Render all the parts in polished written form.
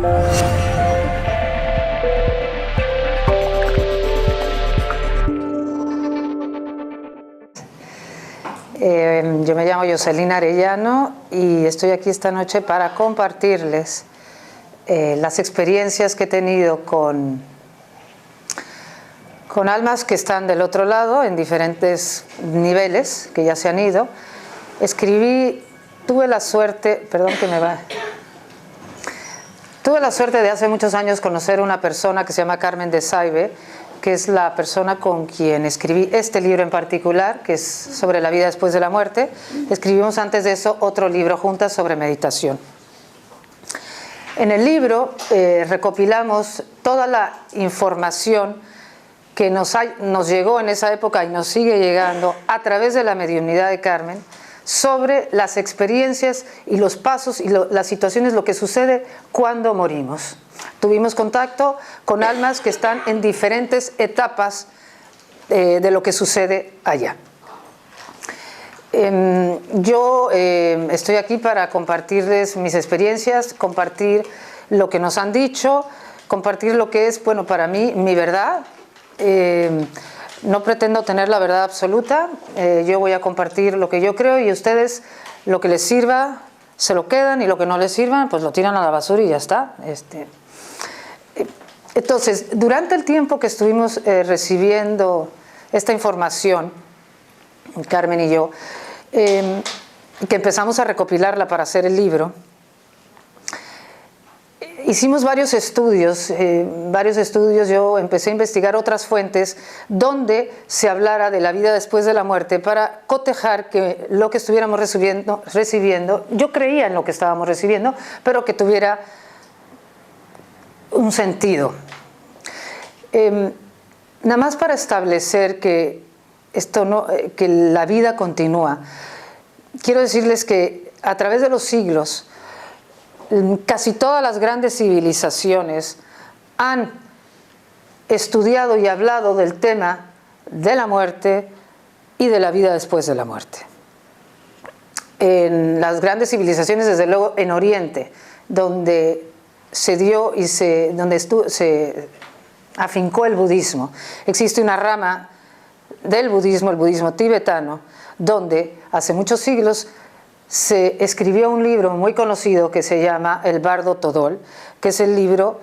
Yo me llamo Yoselina Arellano y estoy aquí esta noche para compartirles las experiencias que he tenido con almas que están del otro lado en diferentes niveles, que ya se han ido. Tuve la suerte de hace muchos años conocer una persona que se llama Carmen de Saibe, que es la persona con quien escribí este libro en particular, que es sobre la vida después de la muerte. Escribimos antes de eso otro libro juntas sobre meditación. En el libro recopilamos toda la información que nos llegó en esa época y nos sigue llegando a través de la mediunidad de Carmen sobre las experiencias y los pasos y las situaciones, lo que sucede cuando morimos. Tuvimos contacto con almas que están en diferentes etapas de lo que sucede allá. Yo estoy aquí para compartirles mis experiencias, compartir lo que nos han dicho, compartir lo que es, bueno, para mí, mi verdad. No pretendo tener la verdad absoluta, yo voy a compartir lo que yo creo y ustedes lo que les sirva se lo quedan y lo que no les sirva pues lo tiran a la basura y ya está. Entonces, durante el tiempo que estuvimos recibiendo esta información, Carmen y yo, que empezamos a recopilarla para hacer el libro, hicimos varios estudios, yo empecé a investigar otras fuentes donde se hablara de la vida después de la muerte para cotejar que lo que estuviéramos recibiendo, yo creía en lo que estábamos recibiendo, pero que tuviera un sentido. Nada más para establecer que la vida continúa, quiero decirles que a través de los siglos, casi todas las grandes civilizaciones han estudiado y hablado del tema de la muerte y de la vida después de la muerte. En las grandes civilizaciones, desde luego en Oriente, donde se dio y se afincó el budismo, existe una rama del budismo, el budismo tibetano, donde hace muchos siglos se escribió un libro muy conocido que se llama El Bardo Todol, que es el libro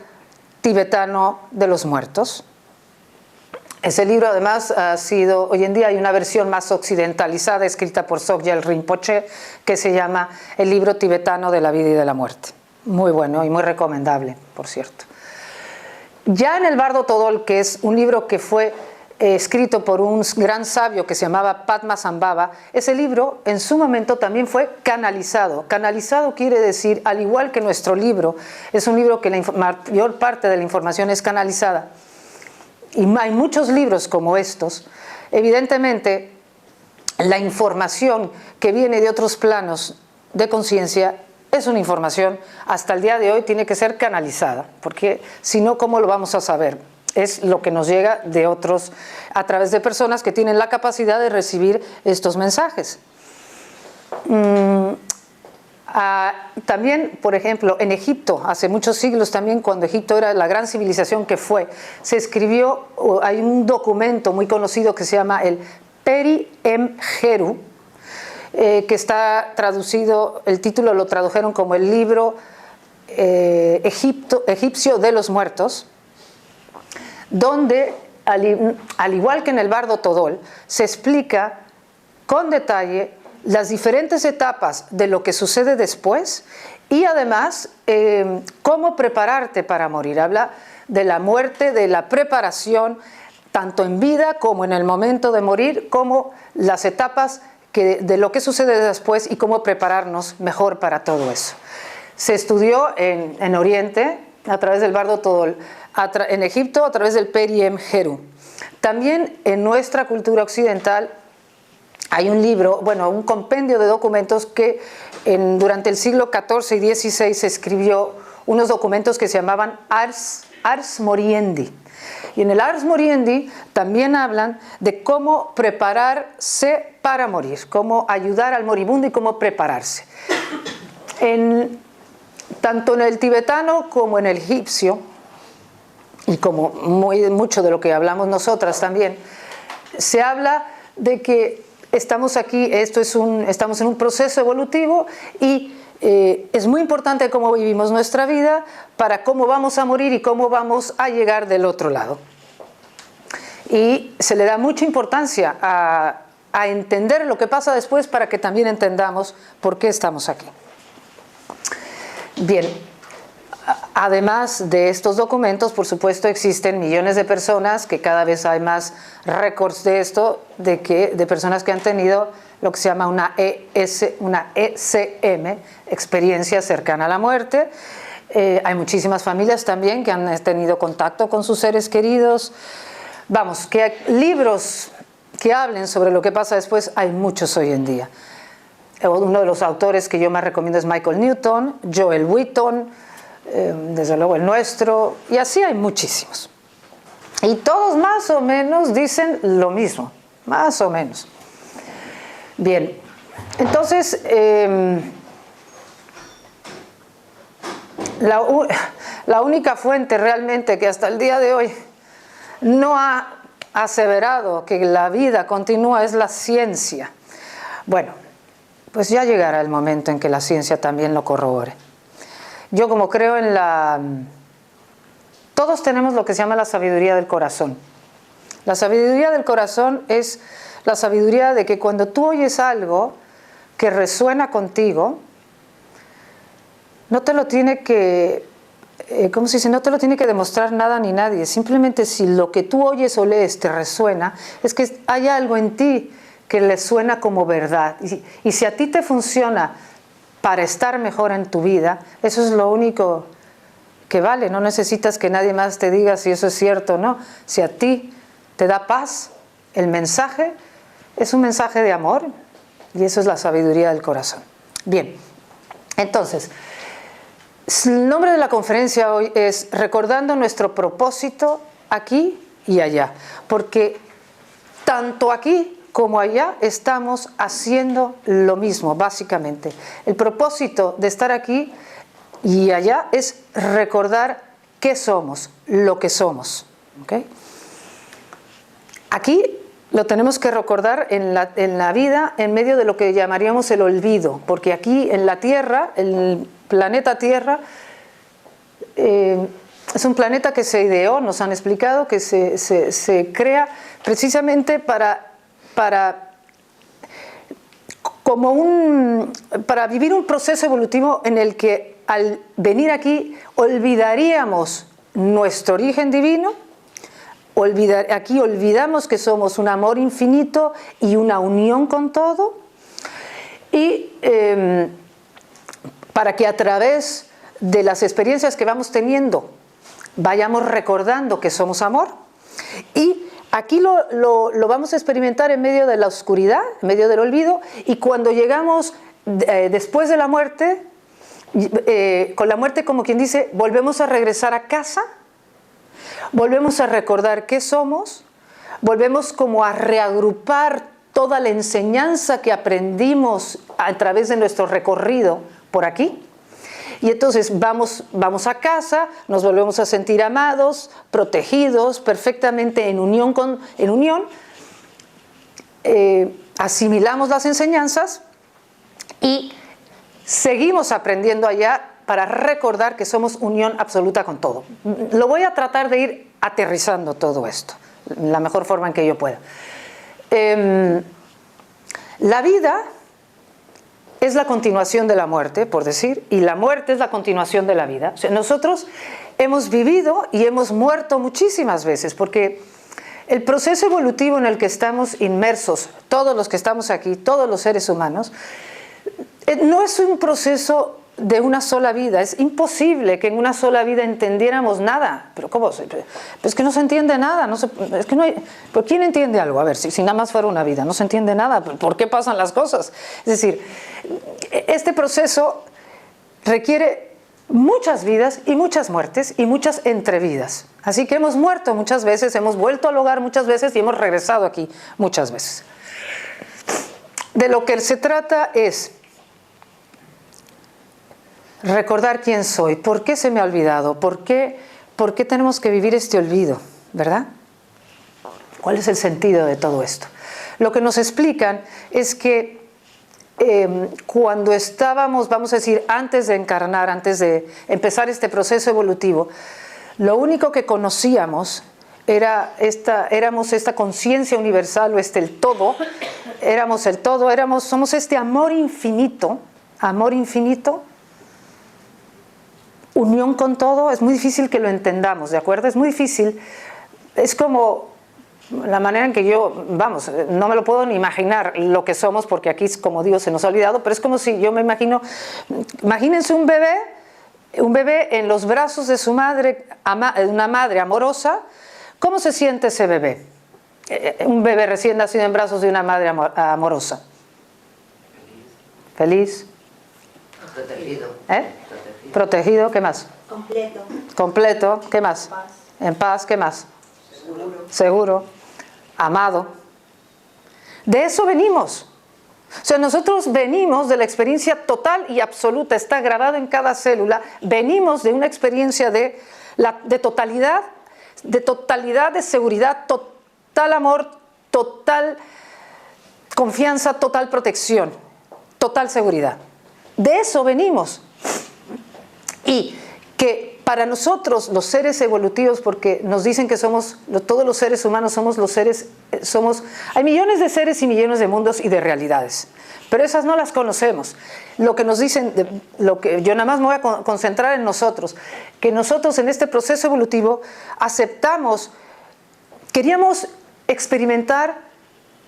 tibetano de los muertos. Ese libro además hoy en día hay una versión más occidentalizada escrita por Sogyal Rinpoche que se llama El libro tibetano de la vida y de la muerte. Muy bueno y muy recomendable, por cierto. Ya en El Bardo Todol, que es un libro que fue escrito por un gran sabio que se llamaba Padmasambhava, ese libro en su momento también fue canalizado. Canalizado quiere decir, al igual que nuestro libro, es un libro que la mayor parte de la información es canalizada, y hay muchos libros como estos. Evidentemente, la información que viene de otros planos de conciencia es una información, hasta el día de hoy tiene que ser canalizada, porque si no, ¿cómo lo vamos a saber? Es lo que nos llega de otros, a través de personas que tienen la capacidad de recibir estos mensajes. También, por ejemplo, en Egipto, hace muchos siglos también, cuando Egipto era la gran civilización que fue, se escribió, hay un documento muy conocido que se llama el Peri Em-Heru, que está traducido, el título lo tradujeron como el libro egipcio de los muertos, donde, al igual que en el Bardo Todol, se explica con detalle las diferentes etapas de lo que sucede después y además cómo prepararte para morir. Habla de la muerte, de la preparación, tanto en vida como en el momento de morir, como las etapas de lo que sucede después y cómo prepararnos mejor para todo eso. Se estudió en Oriente a través del Bardo Todol, en Egipto a través del Peri Em-Heru. También en nuestra cultura occidental hay un libro, bueno, un compendio de documentos que durante el siglo XIV y XVI se escribió unos documentos que se llamaban Ars Moriendi. Y en el Ars Moriendi también hablan de cómo prepararse para morir, cómo ayudar al moribundo y cómo prepararse. tanto en el tibetano como en el egipcio, y como mucho de lo que hablamos nosotras también, se habla de que estamos aquí, estamos en un proceso evolutivo y es muy importante cómo vivimos nuestra vida para cómo vamos a morir y cómo vamos a llegar del otro lado. Y se le da mucha importancia a entender lo que pasa después para que también entendamos por qué estamos aquí. Bien, además de estos documentos, por supuesto, existen millones de personas, que cada vez hay más récords de esto, de personas que han tenido lo que se llama una ECM, experiencia cercana a la muerte. Hay muchísimas familias también que han tenido contacto con sus seres queridos. Vamos, que hay libros que hablen sobre lo que pasa después, hay muchos hoy en día. Uno de los autores que yo más recomiendo es Michael Newton, Joel Wheaton, desde luego el nuestro, y así hay muchísimos. Y todos más o menos dicen lo mismo, más o menos. Bien, entonces, la única fuente realmente que hasta el día de hoy no ha aseverado que la vida continúa es la ciencia. Bueno, pues ya llegará el momento en que la ciencia también lo corrobore. Yo como creo en todos tenemos lo que se llama la sabiduría del corazón. La sabiduría del corazón es la sabiduría de que cuando tú oyes algo que resuena contigo, no te lo tiene que, ¿cómo se dice? No te lo tiene que demostrar nada ni nadie. Simplemente si lo que tú oyes o lees te resuena, es que hay algo en ti que le suena como verdad. Y si a ti te funciona para estar mejor en tu vida, eso es lo único que vale. No necesitas que nadie más te diga si eso es cierto o no. Si a ti te da paz, el mensaje es un mensaje de amor, y eso es la sabiduría del corazón. Bien, entonces, el nombre de la conferencia hoy es Recordando nuestro propósito aquí y allá, porque tanto aquí como allá estamos haciendo lo mismo, básicamente. El propósito de estar aquí y allá es recordar qué somos, lo que somos. ¿Okay? Aquí lo tenemos que recordar en la vida en medio de lo que llamaríamos el olvido, porque aquí en la Tierra, el planeta Tierra, es un planeta que se ideó, nos han explicado, que se crea precisamente para vivir un proceso evolutivo en el que al venir aquí olvidaríamos nuestro origen divino. Aquí olvidamos que somos un amor infinito y una unión con todo, y para que a través de las experiencias que vamos teniendo vayamos recordando que somos amor, y aquí lo vamos a experimentar en medio de la oscuridad, en medio del olvido, y cuando llegamos después de la muerte, con la muerte como quien dice, volvemos a regresar a casa. Volvemos a recordar qué somos, volvemos como a reagrupar toda la enseñanza que aprendimos a través de nuestro recorrido por aquí. Y entonces vamos a casa, nos volvemos a sentir amados, protegidos, perfectamente en unión, asimilamos las enseñanzas y seguimos aprendiendo allá para recordar que somos unión absoluta con todo. Lo voy a tratar de ir aterrizando todo esto, la mejor forma en que yo pueda. La vida es la continuación de la muerte, por decir, y la muerte es la continuación de la vida. O sea, nosotros hemos vivido y hemos muerto muchísimas veces, porque el proceso evolutivo en el que estamos inmersos, todos los que estamos aquí, todos los seres humanos, no es un proceso de una sola vida. Es imposible que en una sola vida entendiéramos nada. ¿Pero cómo? Es que no se entiende nada. Es que no hay. ¿Pero quién entiende algo? A ver, si nada más fuera una vida, no se entiende nada. ¿Por qué pasan las cosas? Es decir, este proceso requiere muchas vidas y muchas muertes y muchas entrevidas. Así que hemos muerto muchas veces, hemos vuelto al hogar muchas veces y hemos regresado aquí muchas veces. De lo que se trata es recordar quién soy, por qué se me ha olvidado, por qué tenemos que vivir este olvido, ¿verdad? ¿Cuál es el sentido de todo esto? Lo que nos explican es que cuando estábamos, vamos a decir, antes de encarnar, antes de empezar este proceso evolutivo, lo único que conocíamos éramos esta conciencia universal, o el todo, somos este amor infinito, unión con todo. Es muy difícil que lo entendamos, ¿de acuerdo? Es muy difícil, es como la manera en que yo, vamos, no me lo puedo ni imaginar lo que somos, porque aquí, como digo, se nos ha olvidado, pero es como si yo me imagino, imagínense un bebé en los brazos de su madre, una madre amorosa. ¿Cómo se siente ese bebé? Un bebé recién nacido en brazos de una madre amorosa. Feliz. Protegido. Protegido, ¿qué más? Completo, ¿qué más? Paz. En paz, ¿qué más? Seguro. Amado. De eso venimos. O sea, nosotros venimos de la experiencia total y absoluta, está grabado en cada célula, venimos de una experiencia de totalidad, de seguridad, total amor, total confianza, total protección, total seguridad. De eso venimos. Y que para nosotros, los seres evolutivos, porque nos dicen que todos los seres humanos hay millones de seres y millones de mundos y de realidades, pero esas no las conocemos. Lo que nos dicen, yo nada más me voy a concentrar en nosotros, que nosotros en este proceso evolutivo queríamos experimentar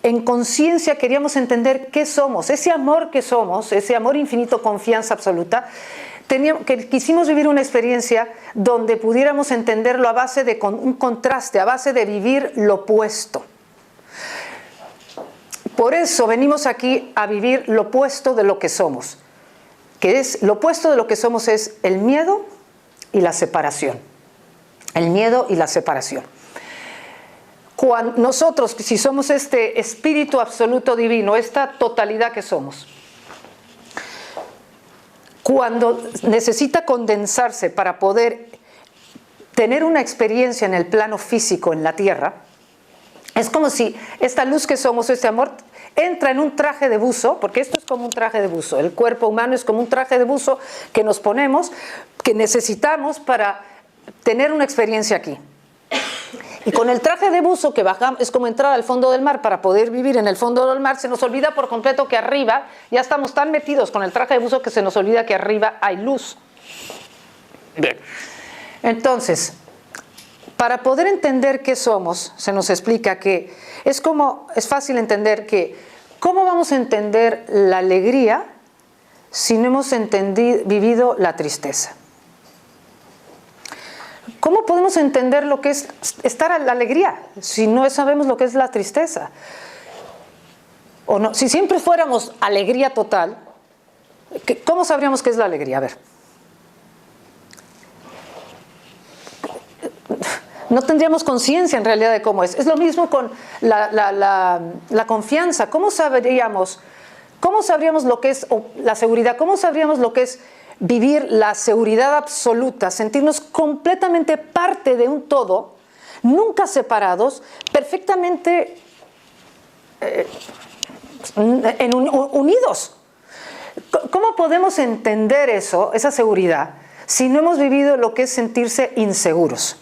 en conciencia, queríamos entender qué somos, ese amor que somos, ese amor infinito, confianza absoluta. Quisimos vivir una experiencia donde pudiéramos entenderlo a base de un contraste, a base de vivir lo opuesto. Por eso venimos aquí a vivir lo opuesto de lo que somos, lo opuesto de lo que somos es el miedo y la separación. El miedo y la separación. Nosotros, si somos este espíritu absoluto divino, esta totalidad que somos, cuando necesita condensarse para poder tener una experiencia en el plano físico, en la Tierra, es como si esta luz que somos, este amor, entra en un traje de buzo, porque esto es como un traje de buzo, el cuerpo humano es como un traje de buzo que nos ponemos, que necesitamos para tener una experiencia aquí. Y con el traje de buzo que bajamos, es como entrar al fondo del mar. Para poder vivir en el fondo del mar se nos olvida por completo que arriba, ya estamos tan metidos con el traje de buzo que se nos olvida que arriba hay luz. Bien. Entonces, para poder entender qué somos, se nos explica que es fácil entender que ¿cómo vamos a entender la alegría si no hemos vivido la tristeza? ¿Cómo podemos entender lo que es estar a la alegría si no sabemos lo que es la tristeza? O no, si siempre fuéramos alegría total, ¿cómo sabríamos qué es la alegría? A ver. No tendríamos conciencia en realidad de cómo es. Es lo mismo con la confianza. ¿Cómo sabríamos lo que es la seguridad? ¿Cómo sabríamos lo que es vivir la seguridad absoluta, sentirnos completamente parte de un todo, nunca separados, perfectamente unidos? ¿Cómo podemos entender eso, esa seguridad, si no hemos vivido lo que es sentirse inseguros?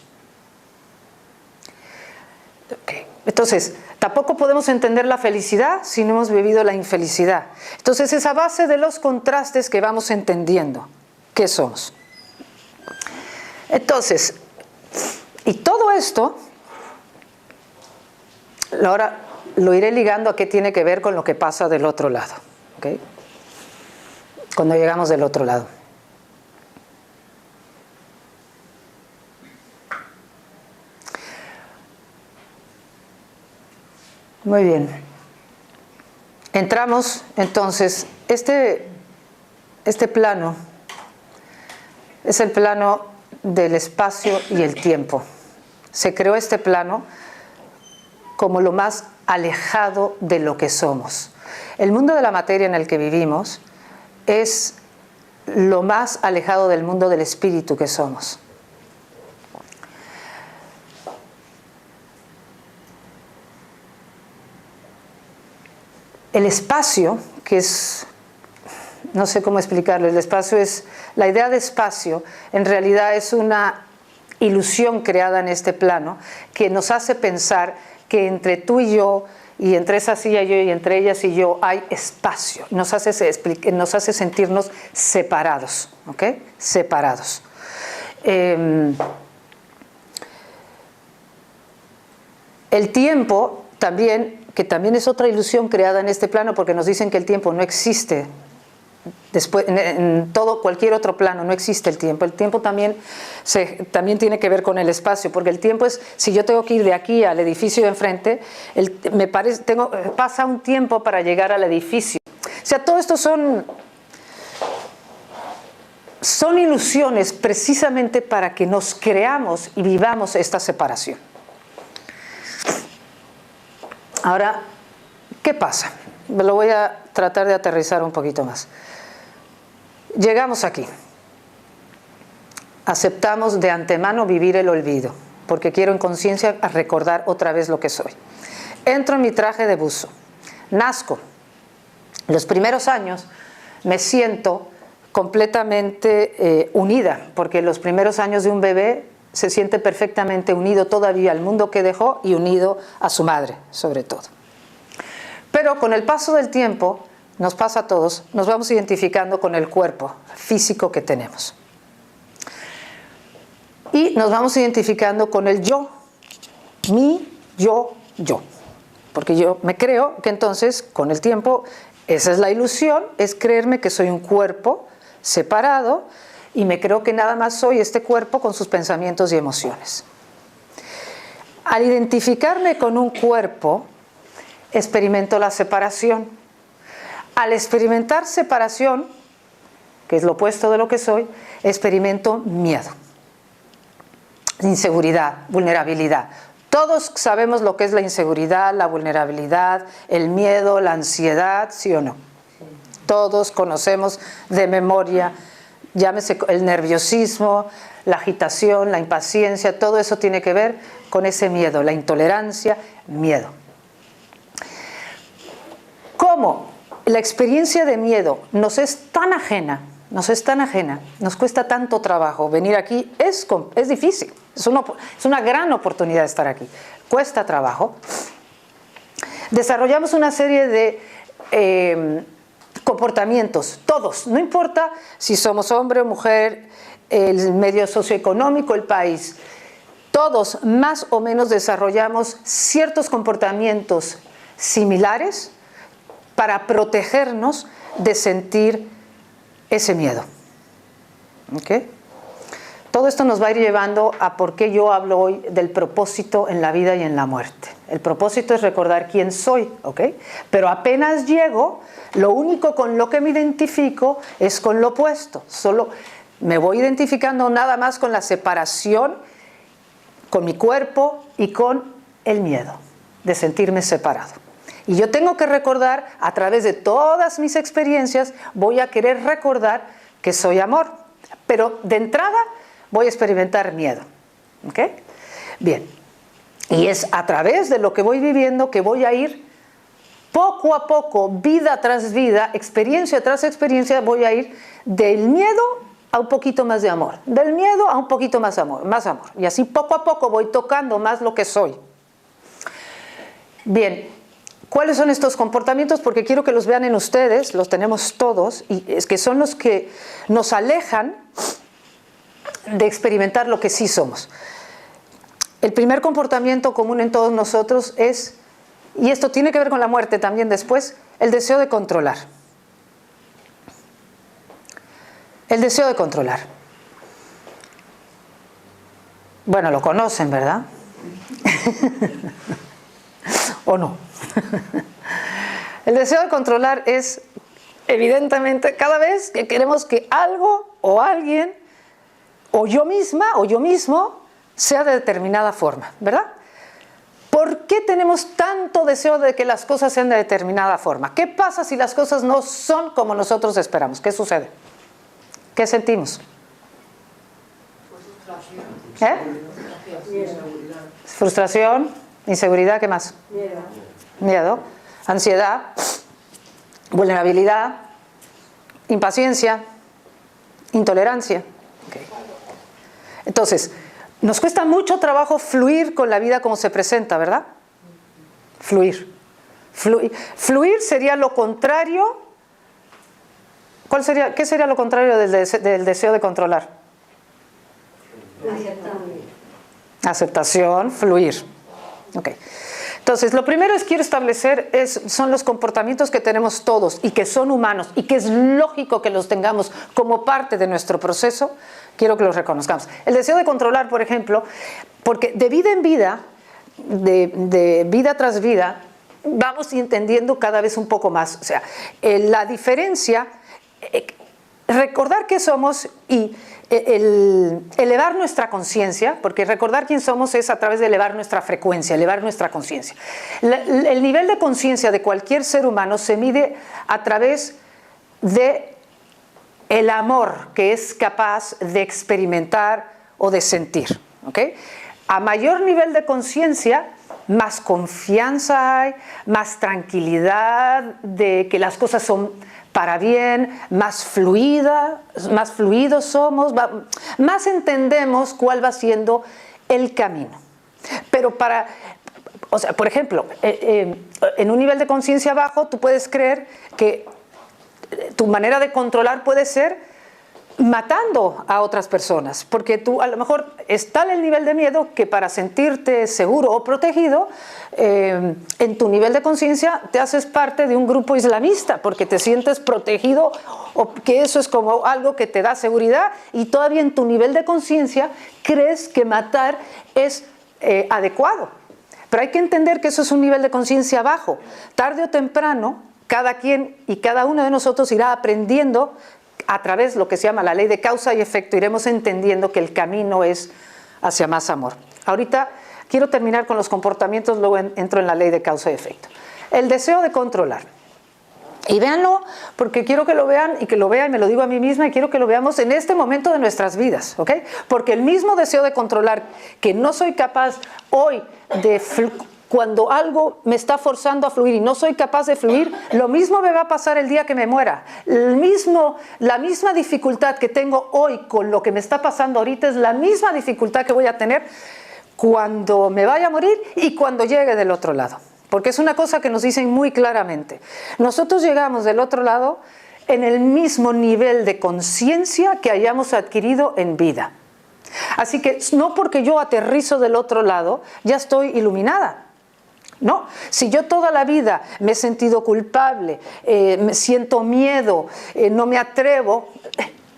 Okay. Entonces, tampoco podemos entender la felicidad si no hemos vivido la infelicidad. Entonces, es a base de los contrastes que vamos entendiendo qué somos. Entonces, y todo esto, ahora lo iré ligando a qué tiene que ver con lo que pasa del otro lado. ¿Okay? Cuando llegamos del otro lado. Muy bien. Entramos, entonces, este plano es el plano del espacio y el tiempo. Se creó este plano como lo más alejado de lo que somos. El mundo de la materia en el que vivimos es lo más alejado del mundo del espíritu que somos. El espacio, que es, no sé cómo explicarlo, el espacio es, la idea de espacio en realidad es una ilusión creada en este plano que nos hace pensar que entre tú y yo, y entre esa silla y yo, y entre ellas y yo, hay espacio. Nos hace sentirnos separados, ¿ok? Separados. El tiempo también, que también es otra ilusión creada en este plano, porque nos dicen que el tiempo no existe. Después, en todo, cualquier otro plano no existe el tiempo. El tiempo también tiene que ver con el espacio, porque el tiempo es, si yo tengo que ir de aquí al edificio de enfrente, pasa un tiempo para llegar al edificio. O sea, todo esto son ilusiones precisamente para que nos creamos y vivamos esta separación. Ahora, ¿qué pasa? Me lo voy a tratar de aterrizar un poquito más. Llegamos aquí. Aceptamos de antemano vivir el olvido, porque quiero en conciencia recordar otra vez lo que soy. Entro en mi traje de buzo. Nazco. Los primeros años me siento completamente unida, porque los primeros años de un bebé se siente perfectamente unido todavía al mundo que dejó y unido a su madre, sobre todo. Pero con el paso del tiempo, nos pasa a todos, nos vamos identificando con el cuerpo físico que tenemos. Y nos vamos identificando con el yo, mi, yo. Porque yo me creo que entonces, con el tiempo, esa es la ilusión, es creerme que soy un cuerpo separado y me creo que nada más soy este cuerpo con sus pensamientos y emociones. Al identificarme con un cuerpo, experimento la separación. Al experimentar separación, que es lo opuesto de lo que soy, experimento miedo, inseguridad, vulnerabilidad. Todos sabemos lo que es la inseguridad, la vulnerabilidad, el miedo, la ansiedad, ¿sí o no? Todos conocemos de memoria, llámese el nerviosismo, la agitación, la impaciencia, todo eso tiene que ver con ese miedo, la intolerancia, miedo. ¿Cómo la experiencia de miedo nos es tan ajena, nos cuesta tanto trabajo venir aquí? Es difícil, es una gran oportunidad de estar aquí, cuesta trabajo. Desarrollamos una serie de comportamientos, todos, no importa si somos hombre o mujer, el medio socioeconómico, el país, todos más o menos desarrollamos ciertos comportamientos similares para protegernos de sentir ese miedo. ¿Okay? Todo esto nos va a ir llevando a por qué yo hablo hoy del propósito en la vida y en la muerte. El propósito es recordar quién soy, ¿ok? Pero apenas llego, lo único con lo que me identifico es con lo opuesto. Solo me voy identificando nada más con la separación, con mi cuerpo y con el miedo de sentirme separado. Y yo tengo que recordar, a través de todas mis experiencias, voy a querer recordar que soy amor. Pero de entrada voy a experimentar miedo. ¿Ok? Bien. Y es a través de lo que voy viviendo que voy a ir poco a poco, vida tras vida, experiencia tras experiencia, voy a ir del miedo a un poquito más de amor. Del miedo a un poquito más amor, más amor. Y así poco a poco voy tocando más lo que soy. Bien. ¿Cuáles son estos comportamientos? Porque quiero que los vean en ustedes, los tenemos todos, y es que son los que nos alejan de experimentar lo que sí somos. El primer comportamiento común en todos nosotros es, y esto tiene que ver con la muerte también después, el deseo de controlar. El deseo de controlar. Bueno, lo conocen, ¿verdad? ¿O no? El deseo de controlar es, evidentemente, cada vez que queremos que algo o alguien, o yo misma o yo mismo, sea de determinada forma, ¿verdad? ¿Por qué tenemos tanto deseo de que las cosas sean de determinada forma? ¿Qué pasa si las cosas no son como nosotros esperamos? ¿Qué sucede? ¿Qué sentimos? ¿Eh? Frustración, inseguridad, ¿qué más? Miedo, ansiedad, vulnerabilidad, impaciencia, intolerancia. Okay. Entonces, nos cuesta mucho trabajo fluir con la vida como se presenta, ¿verdad? Fluir. Fluir sería lo contrario. ¿Qué sería lo contrario del deseo de controlar? Aceptación, fluir. Okay. Entonces, lo primero que quiero establecer son los comportamientos que tenemos todos y que son humanos y que es lógico que los tengamos como parte de nuestro proceso. Quiero que los reconozcamos. El deseo de controlar, por ejemplo, porque de vida en vida, de vida tras vida, vamos entendiendo cada vez un poco más. O sea, la diferencia, recordar qué somos y elevar nuestra conciencia, porque recordar quién somos es a través de elevar nuestra frecuencia, elevar nuestra conciencia. El nivel de conciencia de cualquier ser humano se mide a través de el amor que es capaz de experimentar o de sentir. ¿Okay? A mayor nivel de conciencia, más confianza hay, más tranquilidad de que las cosas son para bien, más fluidos somos, más entendemos cuál va siendo el camino. Pero o sea, por ejemplo, en un nivel de conciencia bajo, tú puedes creer que tu manera de controlar puede ser matando a otras personas, porque tú a lo mejor es tal el nivel de miedo que para sentirte seguro o protegido, en tu nivel de conciencia te haces parte de un grupo islamista, porque te sientes protegido o que eso es como algo que te da seguridad y todavía en tu nivel de conciencia crees que matar es adecuado. Pero hay que entender que eso es un nivel de conciencia bajo. Tarde o temprano, cada quien y cada uno de nosotros irá aprendiendo a través de lo que se llama la ley de causa y efecto, iremos entendiendo que el camino es hacia más amor. Ahorita quiero terminar con los comportamientos, luego entro en la ley de causa y efecto. El deseo de controlar. Y véanlo, porque quiero que lo vean y que lo vean, y me lo digo a mí misma, y quiero que lo veamos en este momento de nuestras vidas, ¿ok? Porque el mismo deseo de controlar que no soy capaz hoy de cuando algo me está forzando a fluir y no soy capaz de fluir, lo mismo me va a pasar el día que me muera. La misma dificultad que tengo hoy con lo que me está pasando ahorita es la misma dificultad que voy a tener cuando me vaya a morir y cuando llegue del otro lado. Porque es una cosa que nos dicen muy claramente. Nosotros llegamos del otro lado en el mismo nivel de conciencia que hayamos adquirido en vida. Así que no porque yo aterrizo del otro lado, ya estoy iluminada. No, si yo toda la vida me he sentido culpable, me siento miedo, no me atrevo,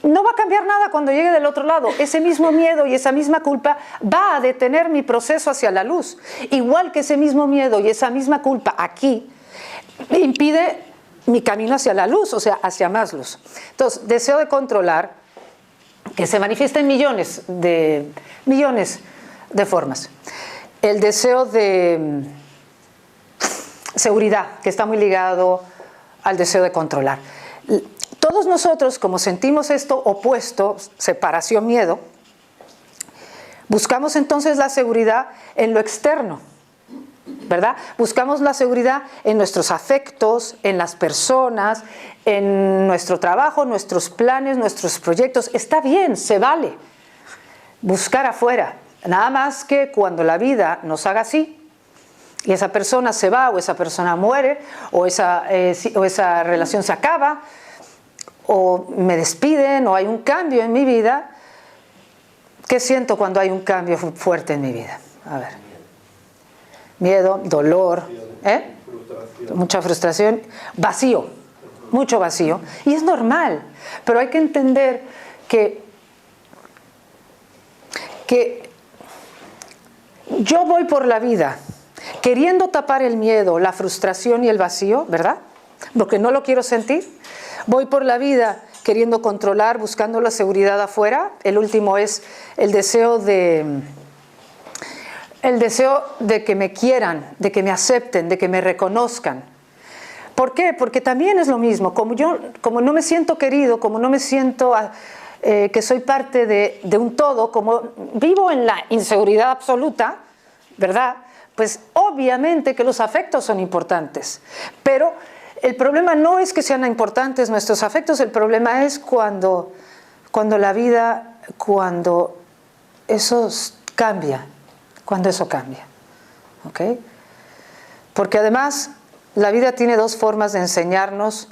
no va a cambiar nada cuando llegue del otro lado. Ese mismo miedo y esa misma culpa va a detener mi proceso hacia la luz. Igual que ese mismo miedo y esa misma culpa aquí impide mi camino hacia la luz, o sea, hacia más luz. Entonces, deseo de controlar, que se manifiesta en millones de formas. El deseo de seguridad, que está muy ligado al deseo de controlar. Todos nosotros, como sentimos esto opuesto, separación, miedo, buscamos entonces la seguridad en lo externo, ¿verdad? Buscamos la seguridad en nuestros afectos, en las personas, en nuestro trabajo, nuestros planes, nuestros proyectos. Está bien, se vale buscar afuera, nada más que cuando la vida nos haga así, y esa persona se va, o esa persona muere, o esa relación se acaba, o me despiden, o hay un cambio en mi vida. ¿Qué siento cuando hay un cambio fuerte en mi vida? A ver. Miedo, dolor, mucha frustración, vacío, mucho vacío. Y es normal, pero hay que entender que yo voy por la vida queriendo tapar el miedo, la frustración y el vacío, ¿verdad? Porque no lo quiero sentir. Voy por la vida queriendo controlar, buscando la seguridad afuera. El último es el deseo de que me quieran, de que me acepten, de que me reconozcan. ¿Por qué? Porque también es lo mismo. Como no me siento querido, como no me siento que soy parte de un todo, como vivo en la inseguridad absoluta, ¿verdad? Pues obviamente que los afectos son importantes, pero el problema no es que sean importantes nuestros afectos, el problema es cuando la vida, cuando eso cambia, ¿ok? Porque además la vida tiene dos formas de enseñarnos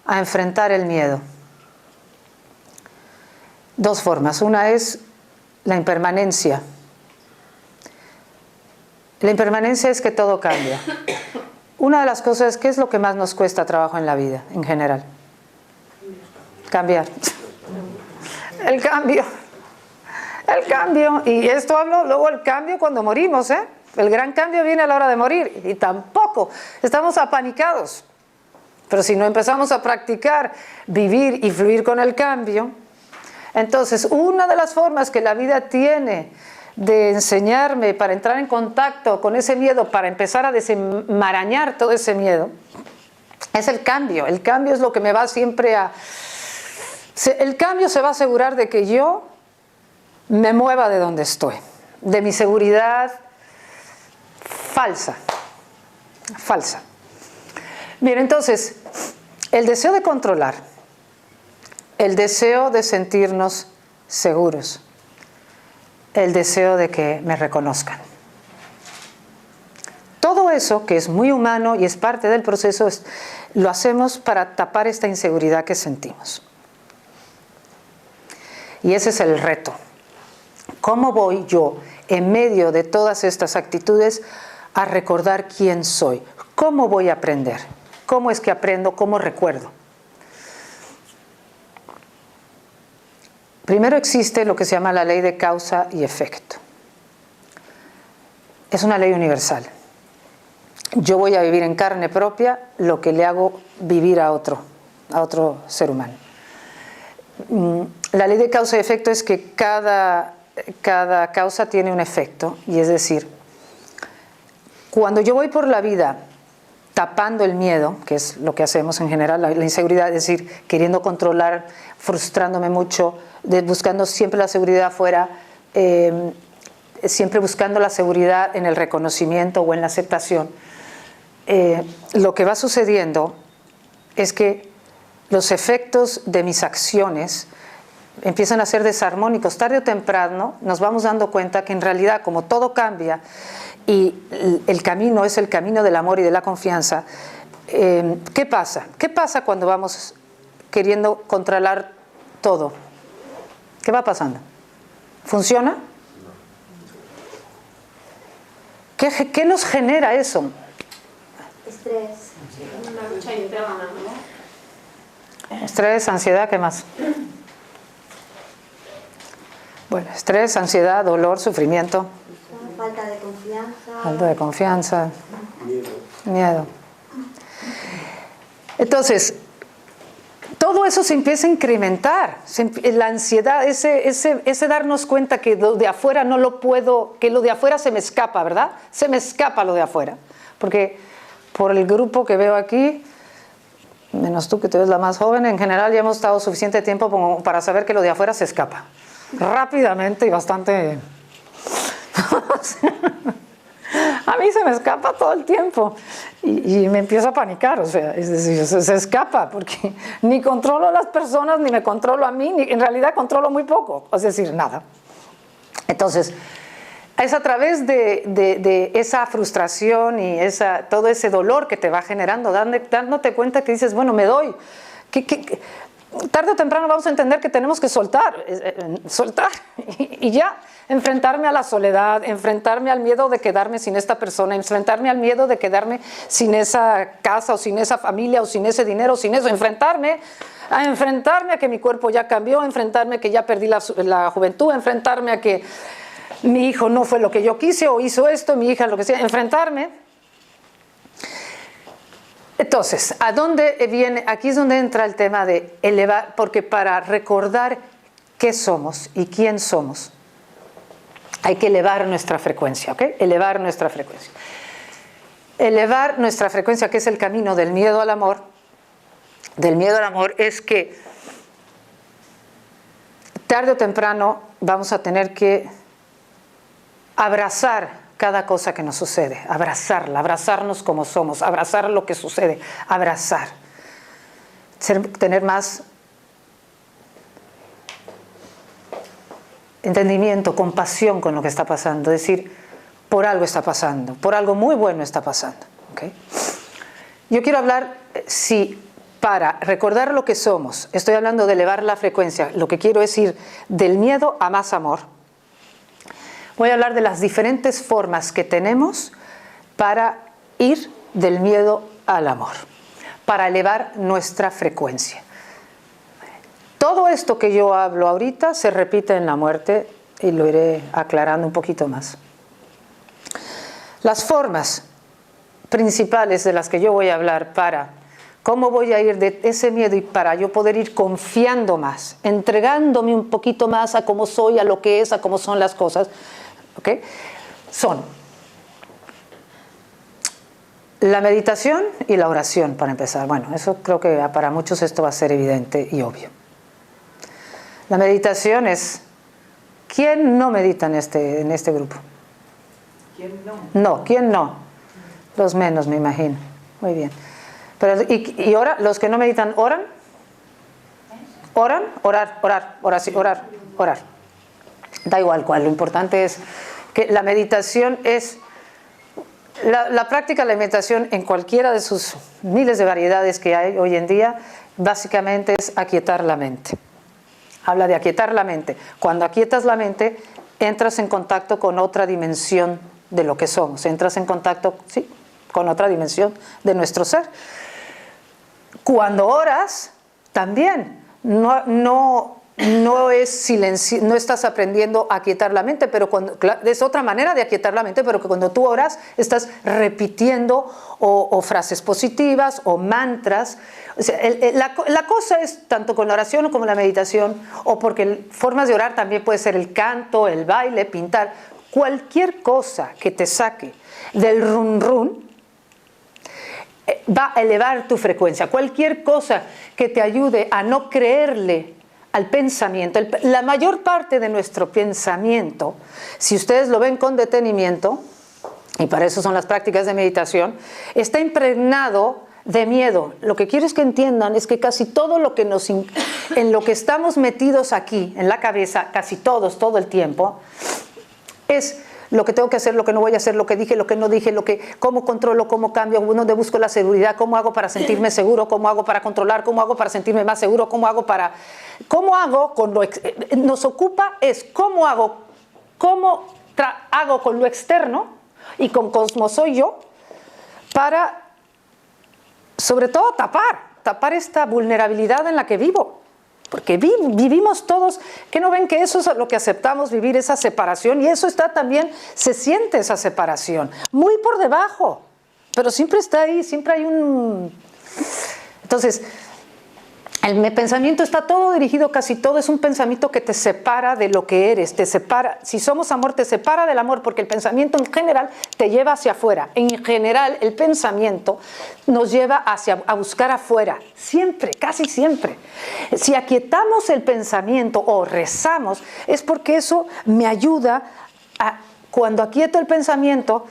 a enfrentar el miedo. Dos formas. Una es la impermanencia. La impermanencia es que todo cambia. Una de las cosas, ¿qué es lo que más nos cuesta trabajo en la vida, en general? Cambiar. El cambio. El cambio. Y esto hablo luego el cambio cuando morimos, ¿eh? El gran cambio viene a la hora de morir. Y tampoco. Estamos apanicados. Pero si no empezamos a practicar, vivir y fluir con el cambio, entonces una de las formas que la vida tiene de enseñarme para entrar en contacto con ese miedo, para empezar a desenmarañar todo ese miedo, es el cambio. El cambio es lo que me va siempre a... El cambio se va a asegurar de que yo me mueva de donde estoy, de mi seguridad falsa. Bien, entonces, el deseo de controlar, el deseo de sentirnos seguros, el deseo de que me reconozcan. Todo eso, que es muy humano y es parte del proceso, lo hacemos para tapar esta inseguridad que sentimos. Y ese es el reto. ¿Cómo voy yo, en medio de todas estas actitudes, a recordar quién soy? ¿Cómo voy a aprender? ¿Cómo es que aprendo? ¿Cómo recuerdo? Primero existe lo que se llama la ley de causa y efecto. Es una ley universal. Yo voy a vivir en carne propia lo que le hago vivir a otro ser humano. La ley de causa y efecto es que cada causa tiene un efecto, y es decir, cuando yo voy por la vida tapando el miedo, que es lo que hacemos en general, la inseguridad, es decir, queriendo controlar, frustrándome mucho, buscando siempre la seguridad afuera, siempre buscando la seguridad en el reconocimiento o en la aceptación, lo que va sucediendo es que los efectos de mis acciones empiezan a ser desarmónicos. Tarde o temprano nos vamos dando cuenta que en realidad, como todo cambia y el camino es el camino del amor y de la confianza, ¿qué pasa? ¿Qué pasa cuando vamos queriendo controlar todo? ¿Qué va pasando? ¿Funciona? ¿Qué nos genera eso? Estrés. Una lucha interna, ¿no? Estrés, ansiedad, ¿qué más? Bueno, estrés, ansiedad, dolor, sufrimiento. Falta de confianza. Falta de confianza. Miedo. Entonces, todo eso se empieza a incrementar. La ansiedad, ese darnos cuenta que lo de afuera no lo puedo, que lo de afuera se me escapa, ¿verdad? Se me escapa lo de afuera. Porque por el grupo que veo aquí, menos tú que te ves la más joven, en general ya hemos estado suficiente tiempo como para saber que lo de afuera se escapa. Rápidamente y bastante... A mí se me escapa todo el tiempo y me empiezo a panicar, o sea, es decir, se escapa porque ni controlo a las personas ni me controlo a mí, en realidad controlo muy poco, es decir, nada. Entonces, es a través de esa frustración y todo ese dolor que te va generando, dándote cuenta que dices, bueno, me doy, tarde o temprano vamos a entender que tenemos que soltar y ya, enfrentarme a la soledad, enfrentarme al miedo de quedarme sin esta persona, enfrentarme al miedo de quedarme sin esa casa o sin esa familia o sin ese dinero, sin eso, enfrentarme a que mi cuerpo ya cambió, enfrentarme a que ya perdí la juventud, enfrentarme a que mi hijo no fue lo que yo quise o hizo esto, mi hija lo que sea, enfrentarme. Entonces, ¿a dónde viene? Aquí es donde entra el tema de elevar, porque para recordar qué somos y quién somos, hay que elevar nuestra frecuencia, ¿ok? Elevar nuestra frecuencia. Elevar nuestra frecuencia, que es el camino del miedo al amor, es que tarde o temprano vamos a tener que abrazar cada cosa que nos sucede, abrazarla, abrazarnos como somos, abrazar lo que sucede, abrazar, tener más entendimiento, compasión con lo que está pasando, decir, por algo está pasando, por algo muy bueno está pasando. ¿Okay? Yo quiero hablar, si para recordar lo que somos, estoy hablando de elevar la frecuencia, lo que quiero es ir del miedo a más amor. Voy a hablar de las diferentes formas que tenemos para ir del miedo al amor, para elevar nuestra frecuencia. Todo esto que yo hablo ahorita se repite en la muerte y lo iré aclarando un poquito más. Las formas principales de las que yo voy a hablar para cómo voy a ir de ese miedo y para yo poder ir confiando más, entregándome un poquito más a cómo soy, a lo que es, a cómo son las cosas, ¿okay? Son la meditación y la oración, para empezar. Bueno, eso creo que para muchos esto va a ser evidente y obvio. La meditación es... ¿Quién no medita en este grupo? ¿Quién no? No, ¿quién no? Los menos, me imagino. Muy bien. Pero, ¿y ahora los que no meditan oran? ¿Oran? Orar. Da igual cuál, lo importante es que la meditación es... La práctica de la meditación en cualquiera de sus miles de variedades que hay hoy en día, básicamente es aquietar la mente. Habla de aquietar la mente. Cuando aquietas la mente, entras en contacto con otra dimensión de lo que somos. Entras en contacto, sí, con otra dimensión de nuestro ser. Cuando oras, también no es silencio, no estás aprendiendo a aquietar la mente, pero es otra manera de aquietar la mente, pero que cuando tú oras estás repitiendo o frases positivas o mantras. O sea, la cosa es tanto con la oración como la meditación, o porque formas de orar también puede ser el canto, el baile, pintar, cualquier cosa que te saque del run run va a elevar tu frecuencia. Cualquier cosa que te ayude a no creerle al pensamiento. La mayor parte de nuestro pensamiento, si ustedes lo ven con detenimiento, y para eso son las prácticas de meditación, está impregnado de miedo. Lo que quiero es que entiendan es que casi todo lo que en lo que estamos metidos aquí, en la cabeza, casi todos, todo el tiempo, es lo que tengo que hacer, lo que no voy a hacer, lo que dije, lo que no dije, cómo controlo, cómo cambio, dónde busco la seguridad, cómo hago para sentirme seguro, cómo hago para controlar, cómo hago para sentirme más seguro, cómo hago con lo nos ocupa es cómo hago con lo externo y con cómo soy yo para, sobre todo, tapar esta vulnerabilidad en la que vivo. Porque vivimos todos, que no ven que eso es lo que aceptamos, vivir esa separación, y eso está también, se siente esa separación, muy por debajo, pero siempre está ahí, siempre hay un... Entonces, el pensamiento está todo dirigido, casi todo es un pensamiento que te separa de lo que eres, te separa, si somos amor, te separa del amor, porque el pensamiento en general te lleva hacia afuera. En general, el pensamiento nos lleva a buscar afuera, siempre, casi siempre. Si aquietamos el pensamiento o rezamos, es porque eso me ayuda cuando aquieto el pensamiento,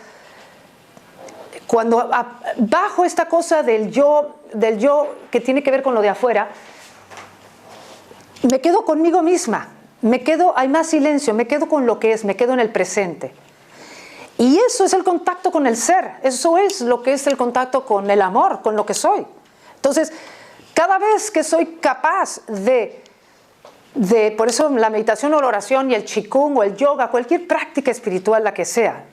cuando bajo esta cosa del yo que tiene que ver con lo de afuera, me quedo conmigo misma, hay más silencio, me quedo con lo que es, me quedo en el presente. Y eso es el contacto con el ser, eso es lo que es el contacto con el amor, con lo que soy. Entonces, cada vez que soy capaz por eso la meditación o la oración y el qigong o el yoga, cualquier práctica espiritual, la que sea,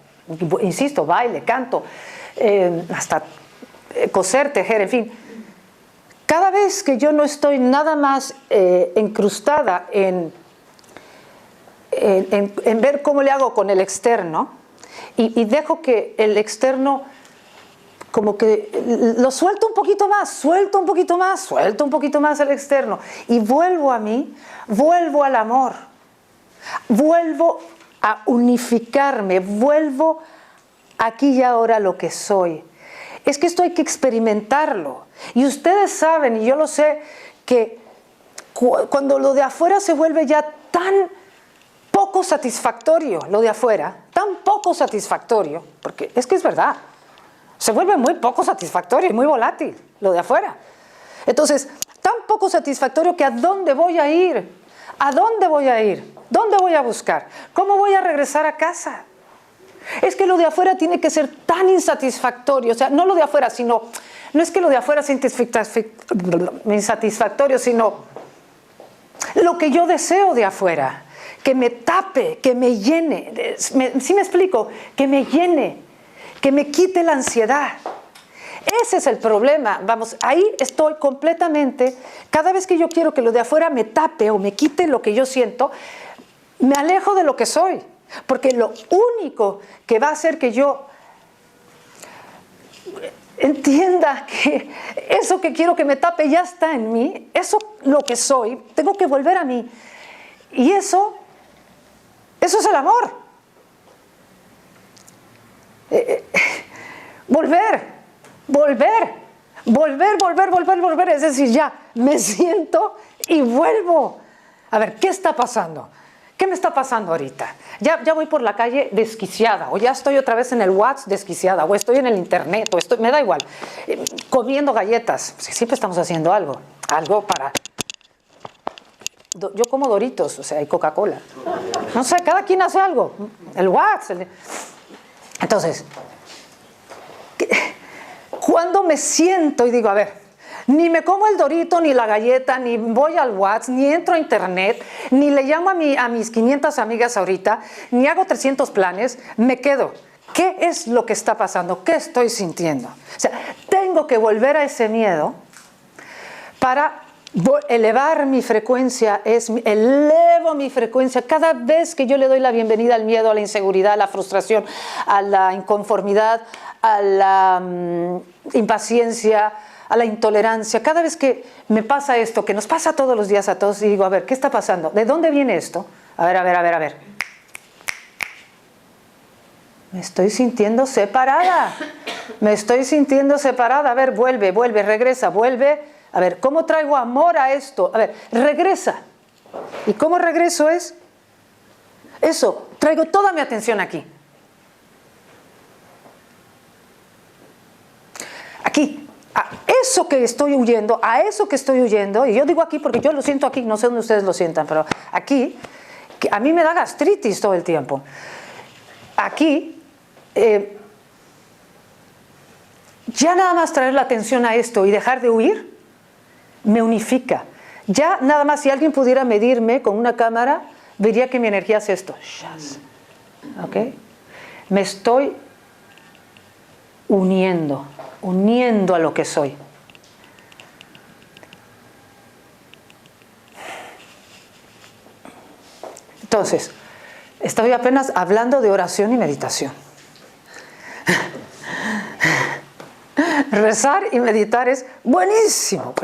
insisto, baile, canto, hasta coser, tejer, en fin, cada vez que yo no estoy nada más encrustada en ver cómo le hago con el externo y dejo que el externo como que lo suelto un poquito más el externo y vuelvo a mí, vuelvo al amor, vuelvo a unificarme, vuelvo aquí y ahora lo que soy. Es que esto hay que experimentarlo. Y ustedes saben, y yo lo sé, que cuando lo de afuera se vuelve ya tan poco satisfactorio lo de afuera, tan poco satisfactorio, porque es que es verdad, se vuelve muy poco satisfactorio y muy volátil lo de afuera. Entonces, tan poco satisfactorio que ¿a dónde voy a ir? ¿A dónde voy a ir? ¿Dónde voy a buscar? ¿Cómo voy a regresar a casa? Es que lo de afuera tiene que ser tan insatisfactorio, o sea, no lo de afuera, sino, no es que lo de afuera sea insatisfactorio, sino lo que yo deseo de afuera, que me tape, que me llene, ¿sí me explico? Que me llene, que me quite la ansiedad. Ese es el problema, vamos, ahí estoy completamente, cada vez que yo quiero que lo de afuera me tape o me quite lo que yo siento, me alejo de lo que soy, porque lo único que va a hacer que yo entienda que eso que quiero que me tape ya está en mí, eso lo que soy, tengo que volver a mí, y eso es el amor. Volver, es decir, ya me siento y vuelvo. A ver, ¿qué está pasando? ¿Qué me está pasando ahorita? Ya voy por la calle desquiciada, o ya estoy otra vez en el WhatsApp desquiciada, o estoy en el internet, o estoy, me da igual, comiendo galletas. Siempre estamos haciendo algo para... Yo como Doritos, o sea, y Coca-Cola. No sé, cada quien hace algo. El WhatsApp. Entonces, cuando me siento y digo, a ver, ni me como el Dorito, ni la galleta, ni voy al WhatsApp, ni entro a internet, ni le llamo a mis 500 amigas ahorita, ni hago 300 planes, me quedo. ¿Qué es lo que está pasando? ¿Qué estoy sintiendo? O sea, tengo que volver a ese miedo para elevar mi frecuencia, elevo mi frecuencia cada vez que yo le doy la bienvenida al miedo, a la inseguridad, a la frustración, a la inconformidad, a la impaciencia, a la intolerancia. Cada vez que me pasa esto, que nos pasa todos los días a todos, y digo, a ver, ¿qué está pasando? ¿De dónde viene esto? A ver. Me estoy sintiendo separada. A ver, vuelve, regresa, vuelve. A ver, ¿cómo traigo amor a esto? A ver, regresa. ¿Y cómo regreso es? Eso, traigo toda mi atención aquí. Aquí, a eso que estoy huyendo, y yo digo aquí porque yo lo siento aquí, no sé dónde ustedes lo sientan, pero aquí, que a mí me da gastritis todo el tiempo. Aquí, ya nada más traer la atención a esto y dejar de huir, me unifica. Ya nada más si alguien pudiera medirme con una cámara, vería que mi energía es esto. ¿Ok? Me estoy uniendo a lo que soy. Entonces, estoy apenas hablando de oración y meditación. Rezar y meditar es buenísimo.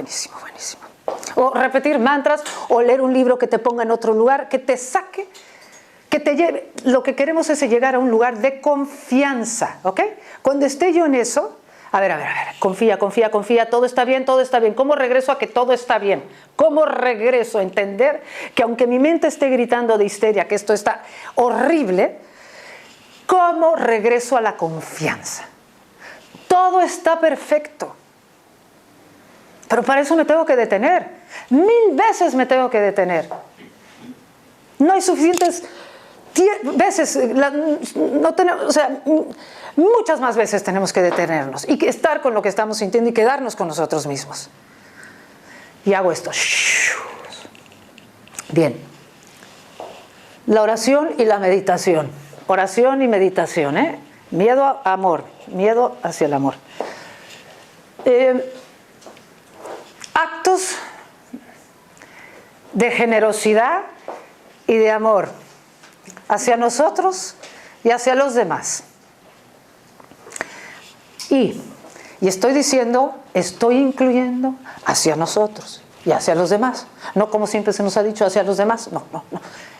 O repetir mantras, o leer un libro que te ponga en otro lugar, que te saque, que te lleve. Lo que queremos es llegar a un lugar de confianza, ¿ok? Cuando esté yo en eso, a ver, confía, todo está bien. ¿Cómo regreso a que todo está bien? ¿Cómo regreso a entender que aunque mi mente esté gritando de histeria, que esto está horrible, cómo regreso a la confianza? Todo está perfecto. Pero para eso me tengo que detener. 1000 veces me tengo que detener. No hay suficientes veces, no tenemos, o sea, muchas más veces tenemos que detenernos y que estar con lo que estamos sintiendo y quedarnos con nosotros mismos. Y hago esto. Bien. La oración y la meditación. Oración y meditación, ¿eh? Miedo a amor, miedo hacia el amor. Actos de generosidad y de amor hacia nosotros y hacia los demás. Y estoy diciendo, estoy incluyendo hacia nosotros y hacia los demás. No como siempre se nos ha dicho hacia los demás, no.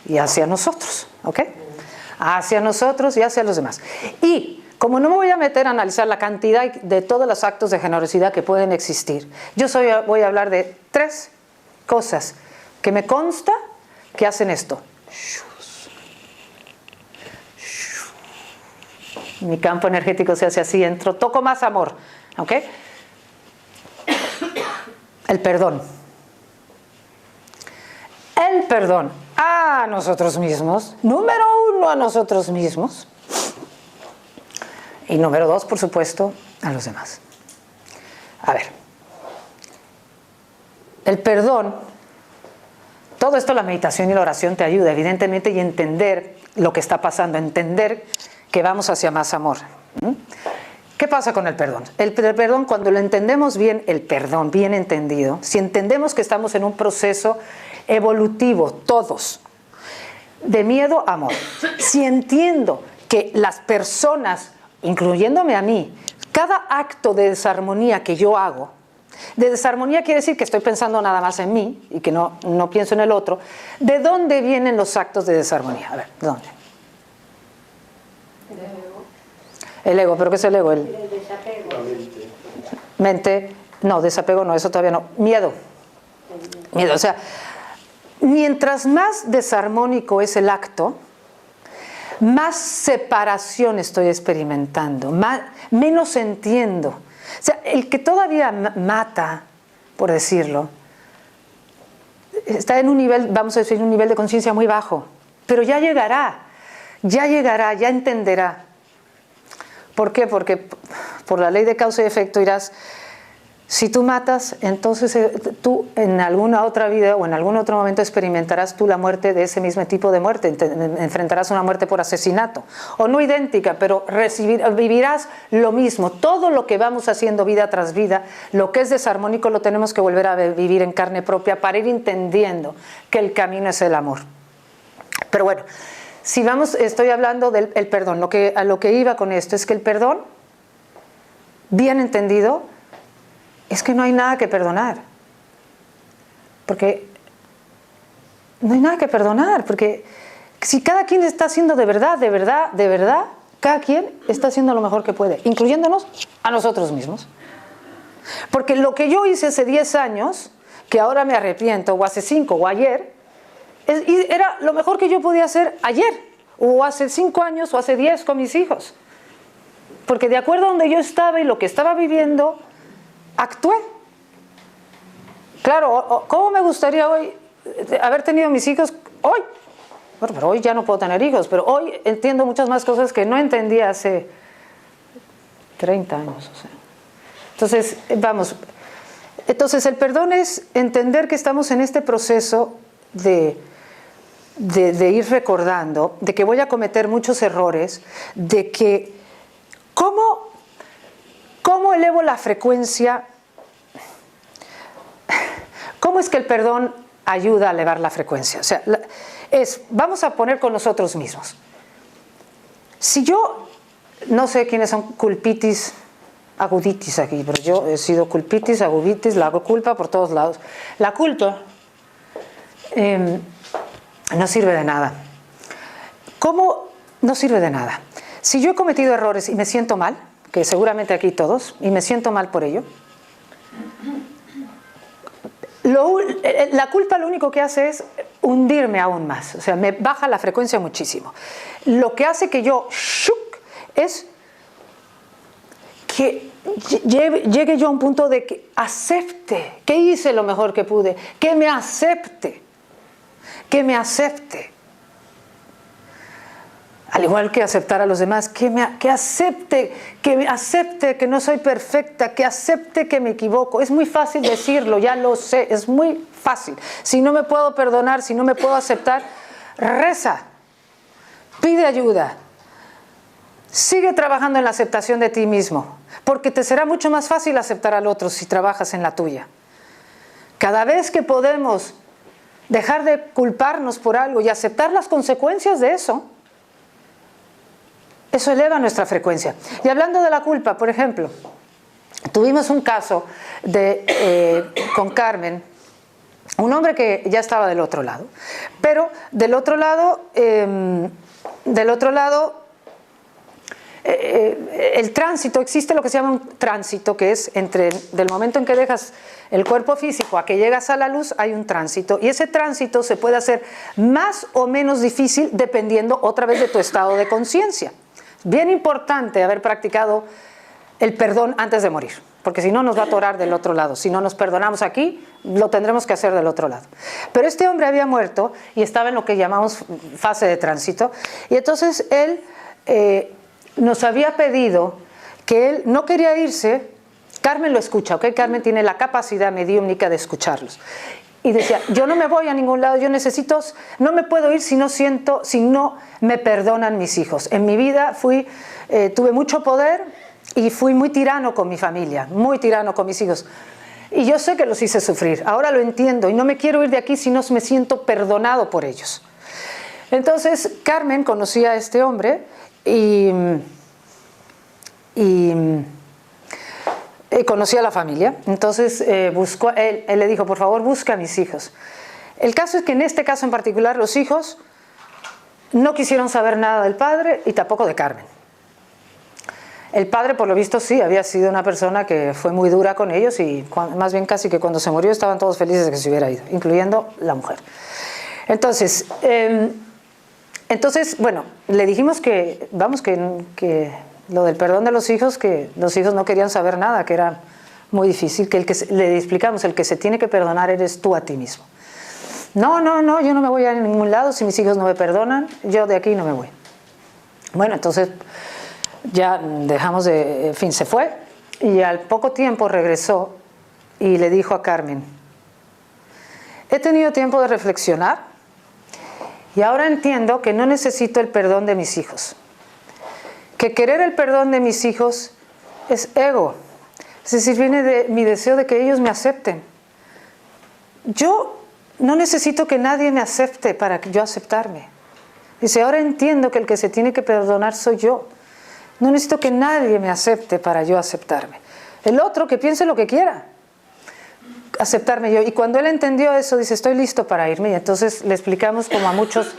Y hacia nosotros, ¿ok? Hacia nosotros y hacia los demás. Y como no me voy a meter a analizar la cantidad de todos los actos de generosidad que pueden existir, voy a hablar de 3 cosas que me consta que hacen esto. Mi campo energético se hace así, entro, toco más amor, ¿ok? El perdón. El perdón a nosotros mismos, número 1 a nosotros mismos, y número 2, por supuesto, a los demás. A ver, el perdón, todo esto la meditación y la oración te ayuda evidentemente y entender lo que está pasando, entender que vamos hacia más amor. ¿Qué pasa con el perdón? El perdón, cuando lo entendemos bien, el perdón bien entendido, si entendemos que estamos en un proceso evolutivo, todos, de miedo a amor, si entiendo que las personas, incluyéndome a mí, cada acto de desarmonía que yo hago, de desarmonía quiere decir que estoy pensando nada más en mí y que no pienso en el otro. ¿De dónde vienen los actos de desarmonía? A ver, ¿de dónde? El ego, ¿pero qué es el ego? El desapego. mente, no, desapego no, eso todavía no. Miedo, o sea, mientras más desarmónico es el acto, más separación estoy experimentando, menos entiendo. O sea, el que todavía mata, por decirlo, está en un nivel, vamos a decir, un nivel de conciencia muy bajo, pero ya llegará, ya entenderá. ¿Por qué? Porque por la ley de causa y efecto dirás, si tú matas, entonces tú en alguna otra vida o en algún otro momento experimentarás tú la muerte de ese mismo tipo de muerte, enfrentarás una muerte por asesinato, o no idéntica, pero vivirás lo mismo. Todo lo que vamos haciendo vida tras vida, lo que es desarmónico lo tenemos que volver a vivir en carne propia para ir entendiendo que el camino es el amor. Pero bueno, si estoy hablando del perdón, a lo que iba con esto es que el perdón, bien entendido, es que no hay nada que perdonar. Porque no hay nada que perdonar, porque si cada quien está haciendo de verdad, cada quien está haciendo lo mejor que puede, incluyéndonos a nosotros mismos. Porque lo que yo hice hace 10 años, que ahora me arrepiento, o hace 5, o ayer, era lo mejor que yo podía hacer ayer, o hace 5 años, o hace 10 con mis hijos. Porque de acuerdo a donde yo estaba y lo que estaba viviendo, actué. Claro, ¿cómo me gustaría hoy haber tenido mis hijos hoy? Bueno, pero hoy ya no puedo tener hijos, pero hoy entiendo muchas más cosas que no entendía hace 30 años. O sea. Entonces el perdón es entender que estamos en este proceso de ir recordando, de que voy a cometer muchos errores, de que ¿cómo elevo la frecuencia? ¿Cómo es que el perdón ayuda a elevar la frecuencia? O sea, vamos a poner con nosotros mismos. Si yo, no sé quiénes son culpitis, aguditis aquí, pero yo he sido culpitis, aguditis, la hago culpa por todos lados. La culpa no sirve de nada. ¿Cómo no sirve de nada? Si yo he cometido errores y me siento mal, que seguramente aquí todos, y me siento mal por ello, la culpa lo único que hace es hundirme aún más, o sea, me baja la frecuencia muchísimo. Lo que hace que yo es que llegue yo a un punto de que acepte, que hice lo mejor que pude, que me acepte. Al igual que aceptar a los demás, que acepte que no soy perfecta, que acepte que me equivoco. Es muy fácil decirlo, ya lo sé, es muy fácil. Si no me puedo perdonar, si no me puedo aceptar, reza, pide ayuda, sigue trabajando en la aceptación de ti mismo, porque te será mucho más fácil aceptar al otro si trabajas en la tuya. Cada vez que podemos dejar de culparnos por algo y aceptar las consecuencias de eso eleva nuestra frecuencia. Y hablando de la culpa, por ejemplo, tuvimos un caso con Carmen, un hombre que ya estaba del otro lado, pero del otro lado el tránsito, existe lo que se llama un tránsito, que es del momento en que dejas el cuerpo físico a que llegas a la luz, hay un tránsito, y ese tránsito se puede hacer más o menos difícil dependiendo otra vez de tu estado de conciencia. Bien importante haber practicado el perdón antes de morir, porque si no nos va a atorar del otro lado. Si no nos perdonamos aquí, lo tendremos que hacer del otro lado. Pero este hombre había muerto y estaba en lo que llamamos fase de tránsito, y entonces él nos había pedido que él no quería irse. Carmen lo escucha, ¿ok? Carmen tiene la capacidad mediúmnica de escucharlos. Y decía, yo no me voy a ningún lado, no me puedo ir si no me perdonan mis hijos. En mi vida tuve mucho poder y fui muy tirano con mi familia, muy tirano con mis hijos. Y yo sé que los hice sufrir, ahora lo entiendo y no me quiero ir de aquí si no me siento perdonado por ellos. Entonces Carmen conocía a este hombre y conocía a la familia, entonces él le dijo, por favor, busca a mis hijos. El caso es que en este caso en particular los hijos no quisieron saber nada del padre y tampoco de Carmen. El padre, por lo visto, sí, había sido una persona que fue muy dura con ellos y más bien casi que cuando se murió estaban todos felices de que se hubiera ido, incluyendo la mujer. Entonces, bueno, le dijimos que lo del perdón de los hijos, que los hijos no querían saber nada, que era muy difícil, le explicamos, el que se tiene que perdonar eres tú a ti mismo. No, yo no me voy a ningún lado, si mis hijos no me perdonan, yo de aquí no me voy. Bueno, entonces ya dejamos en fin, se fue y al poco tiempo regresó y le dijo a Carmen, he tenido tiempo de reflexionar y ahora entiendo que no necesito el perdón de mis hijos. Que querer el perdón de mis hijos es ego, es decir, viene de mi deseo de que ellos me acepten. Yo no necesito que nadie me acepte para yo aceptarme. Dice, ahora entiendo que el que se tiene que perdonar soy yo. No necesito que nadie me acepte para yo aceptarme. El otro que piense lo que quiera, aceptarme yo. Y cuando él entendió eso, dice, estoy listo para irme. Y entonces le explicamos, como a muchos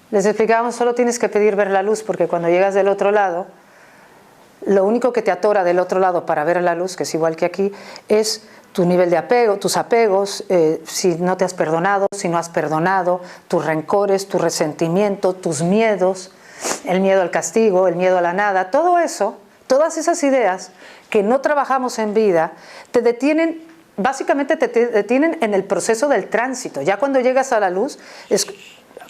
les explicábamos, solo tienes que pedir ver la luz, porque cuando llegas del otro lado, lo único que te atora del otro lado para ver la luz, que es igual que aquí, es tu nivel de apego, tus apegos, si no te has perdonado, si no has perdonado, tus rencores, tu resentimiento, tus miedos, el miedo al castigo, el miedo a la nada, todo eso, todas esas ideas que no trabajamos en vida, te detienen, básicamente te detienen en el proceso del tránsito. Ya cuando llegas a la luz,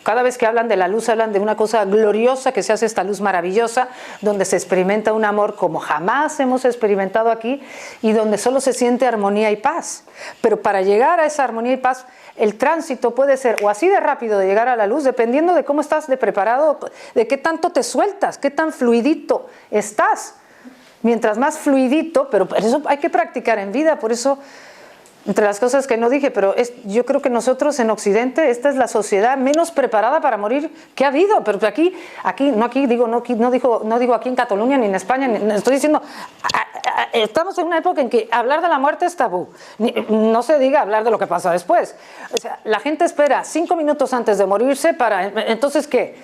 cada vez que hablan de la luz, hablan de una cosa gloriosa que se hace, esta luz maravillosa, donde se experimenta un amor como jamás hemos experimentado aquí y donde solo se siente armonía y paz. Pero para llegar a esa armonía y paz, el tránsito puede ser o así de rápido de llegar a la luz, dependiendo de cómo estás de preparado, de qué tanto te sueltas, qué tan fluidito estás. Mientras más fluidito, pero eso hay que practicar en vida, por eso... Entre las cosas que no dije, pero yo creo que nosotros en Occidente, esta es la sociedad menos preparada para morir que ha habido. Pero no digo aquí en Cataluña ni en España, estoy diciendo, estamos en una época en que hablar de la muerte es tabú. No se diga hablar de lo que pasa después. O sea, la gente espera 5 minutos antes de morirse para... Entonces, ¿qué?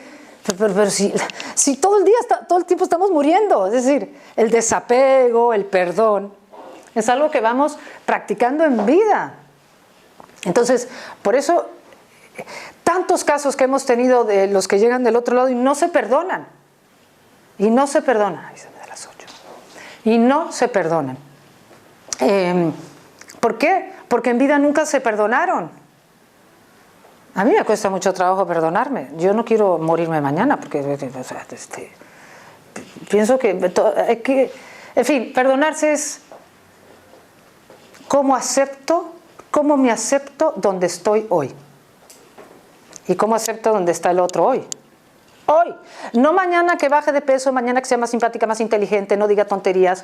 Pero si todo el tiempo estamos muriendo, es decir, el desapego, el perdón... Es algo que vamos practicando en vida. Entonces, por eso, tantos casos que hemos tenido de los que llegan del otro lado y no se perdonan. Y no se perdonan. Ahí se me da las 8. Y no se perdonan. ¿Por qué? Porque en vida nunca se perdonaron. A mí me cuesta mucho trabajo perdonarme. Yo no quiero morirme mañana, porque pienso que hay que... En fin, perdonarse es... ¿Cómo me acepto donde estoy hoy? ¿Y cómo acepto donde está el otro hoy? Hoy, no mañana que baje de peso, mañana que sea más simpática, más inteligente, no diga tonterías,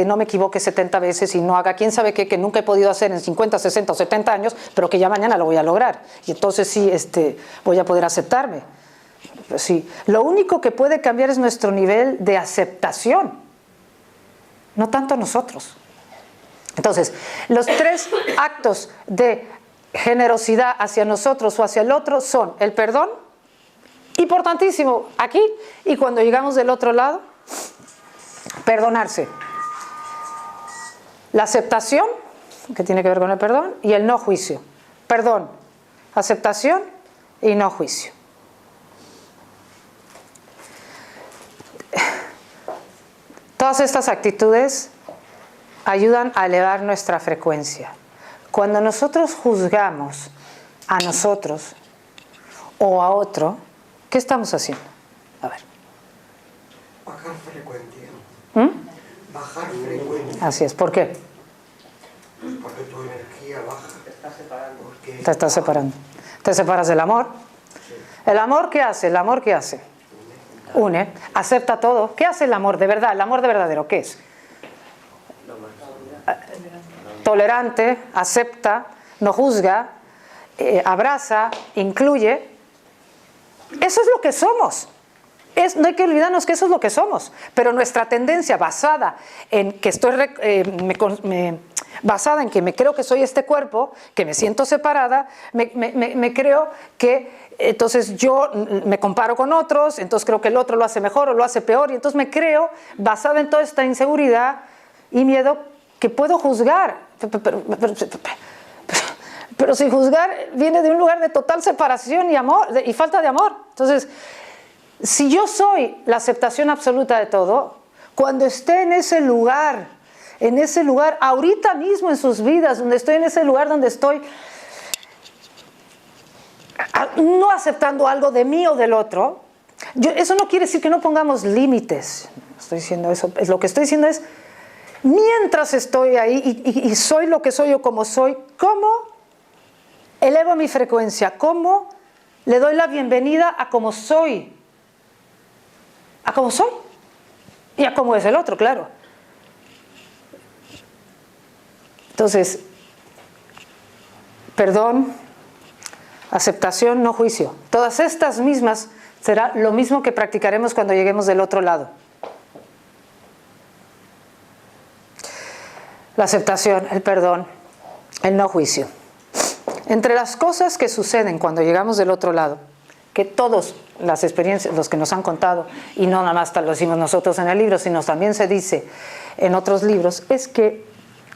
no me equivoque 70 veces y no haga quién sabe qué que nunca he podido hacer en 50, 60 o 70 años, pero que ya mañana lo voy a lograr. Y entonces sí, voy a poder aceptarme. Sí. Lo único que puede cambiar es nuestro nivel de aceptación, no tanto nosotros. Entonces, los 3 actos de generosidad hacia nosotros o hacia el otro son el perdón, importantísimo aquí, y cuando llegamos del otro lado, Perdonarse. La aceptación, que tiene que ver con el perdón, y el no juicio. Perdón, aceptación y no juicio. Todas estas actitudes ayudan a elevar nuestra frecuencia. Cuando nosotros juzgamos a nosotros o a otro, ¿qué estamos haciendo? A ver. Bajar frecuencia. Bajar ¿Mm? frecuencia. Así es. ¿Por qué? Porque tu energía baja. Te estás separando. Te estás separando. Te separas del amor. ¿El amor qué hace? ¿El amor qué hace? Une. Acepta todo. ¿Qué hace el amor de verdad? El amor de verdadero, ¿qué es? Tolerante, acepta, no juzga, abraza, incluye. Eso es lo que somos. No hay que olvidarnos que eso es lo que somos. Pero nuestra tendencia basada en que basada en que me creo que soy este cuerpo, que me siento separada, me creo que entonces yo me comparo con otros, entonces creo que el otro lo hace mejor o lo hace peor, y entonces me creo, basada en toda esta inseguridad y miedo, que puedo juzgar. Pero si juzgar viene de un lugar de total separación y amor y falta de amor. Entonces, si yo soy la aceptación absoluta de todo, cuando esté en ese lugar, ahorita mismo en sus vidas, donde estoy en ese lugar donde estoy no aceptando algo de mí o del otro, eso no quiere decir que no pongamos límites. No estoy diciendo eso. Lo que estoy diciendo es, mientras estoy ahí y soy lo que soy o como soy, ¿cómo elevo mi frecuencia? ¿Cómo le doy la bienvenida a como soy? A como soy y a como es el otro, claro. Entonces, perdón, aceptación, no juicio. Todas estas mismas será lo mismo que practicaremos cuando lleguemos del otro lado. La aceptación, el perdón, el no juicio. Entre las cosas que suceden cuando llegamos del otro lado, que todas las experiencias, los que nos han contado, y no nada más lo decimos nosotros en el libro, sino también se dice en otros libros, es que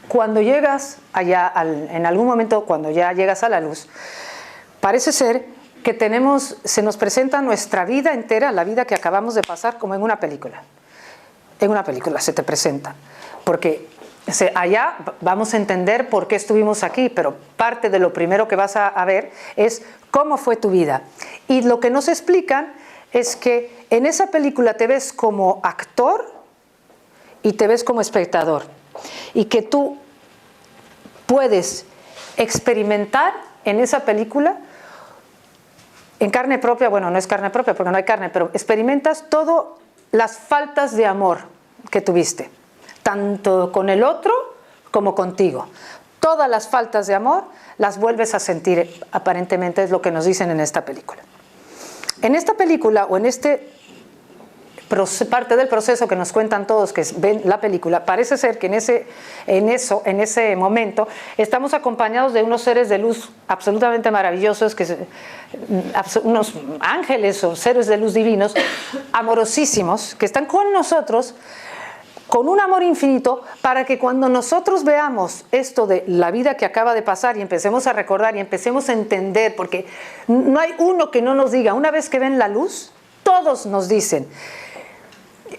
cuando llegas allá, en algún momento cuando ya llegas a la luz, parece ser que se nos presenta nuestra vida entera, la vida que acabamos de pasar, como en una película. En una película se te presenta, porque allá vamos a entender por qué estuvimos aquí, pero parte de lo primero que vas a ver es cómo fue tu vida. Y lo que nos explican es que en esa película te ves como actor y te ves como espectador. Y que tú puedes experimentar en esa película, en carne propia, bueno, no es carne propia porque no hay carne, pero experimentas todas las faltas de amor que tuviste, tanto con el otro como contigo. Todas las faltas de amor las vuelves a sentir, aparentemente es lo que nos dicen en esta película. En esta película, o en parte del proceso que nos cuentan todos que ven la película, parece ser que en ese momento estamos acompañados de unos seres de luz absolutamente maravillosos, unos ángeles o seres de luz divinos, amorosísimos, que están con nosotros con un amor infinito, para que cuando nosotros veamos esto de la vida que acaba de pasar y empecemos a recordar y empecemos a entender, porque no hay uno que no nos diga, una vez que ven la luz, todos nos dicen,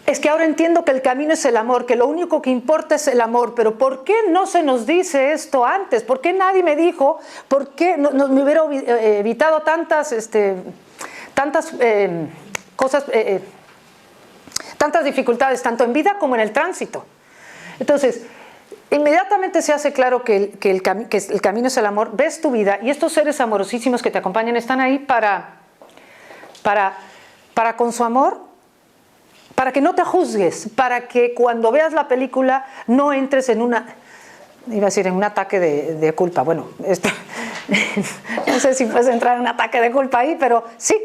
es que ahora entiendo que el camino es el amor, que lo único que importa es el amor, pero ¿por qué no se nos dice esto antes? ¿Por qué nadie me dijo? ¿Por qué me hubiera evitado tantas cosas, tantas dificultades, tanto en vida como en el tránsito? Entonces, inmediatamente se hace claro que el camino es el amor. Ves tu vida y estos seres amorosísimos que te acompañan están ahí para con su amor, para que no te juzgues, para que cuando veas la película no entres en un ataque de culpa. Bueno, no sé si puedes entrar en un ataque de culpa ahí, pero sí.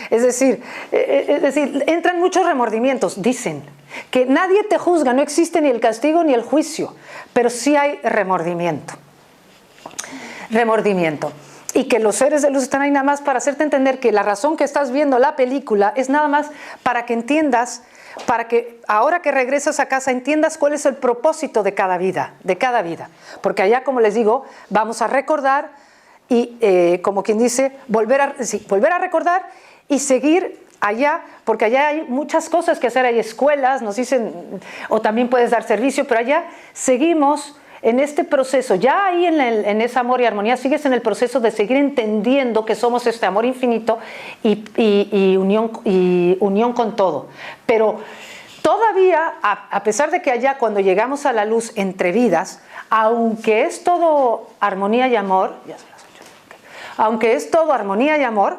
Es decir, entran muchos remordimientos. Dicen que nadie te juzga, no existe ni el castigo ni el juicio, pero sí hay remordimiento. y que los seres de luz están ahí nada más para hacerte entender que la razón que estás viendo la película es nada más para que entiendas, para que ahora que regresas a casa entiendas cuál es el propósito de cada vida, porque allá, como les digo, vamos a recordar y como quien dice, volver a recordar y seguir allá, porque allá hay muchas cosas que hacer, hay escuelas, nos dicen, o también puedes dar servicio, pero allá seguimos en este proceso, ya ahí en ese amor y armonía, sigues en el proceso de seguir entendiendo que somos este amor infinito y unión con todo. Pero todavía, a pesar de que allá cuando llegamos a la luz entre vidas, aunque es todo armonía y amor, aunque es todo armonía y amor,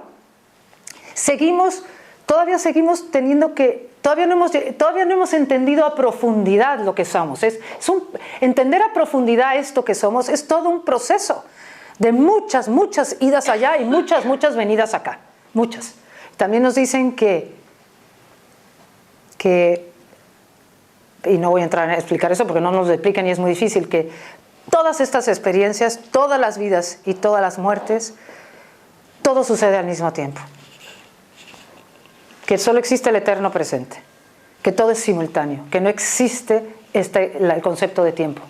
todavía seguimos teniendo que, todavía no hemos entendido a profundidad lo que somos. Entender a profundidad esto que somos es todo un proceso de muchas idas allá y muchas venidas acá. Muchas. También nos dicen que y no voy a entrar a explicar eso porque no nos lo explican y es muy difícil, que todas estas experiencias, todas las vidas y todas las muertes, todo sucede al mismo tiempo. Que solo existe el eterno presente, que todo es simultáneo, que no existe el concepto de tiempo.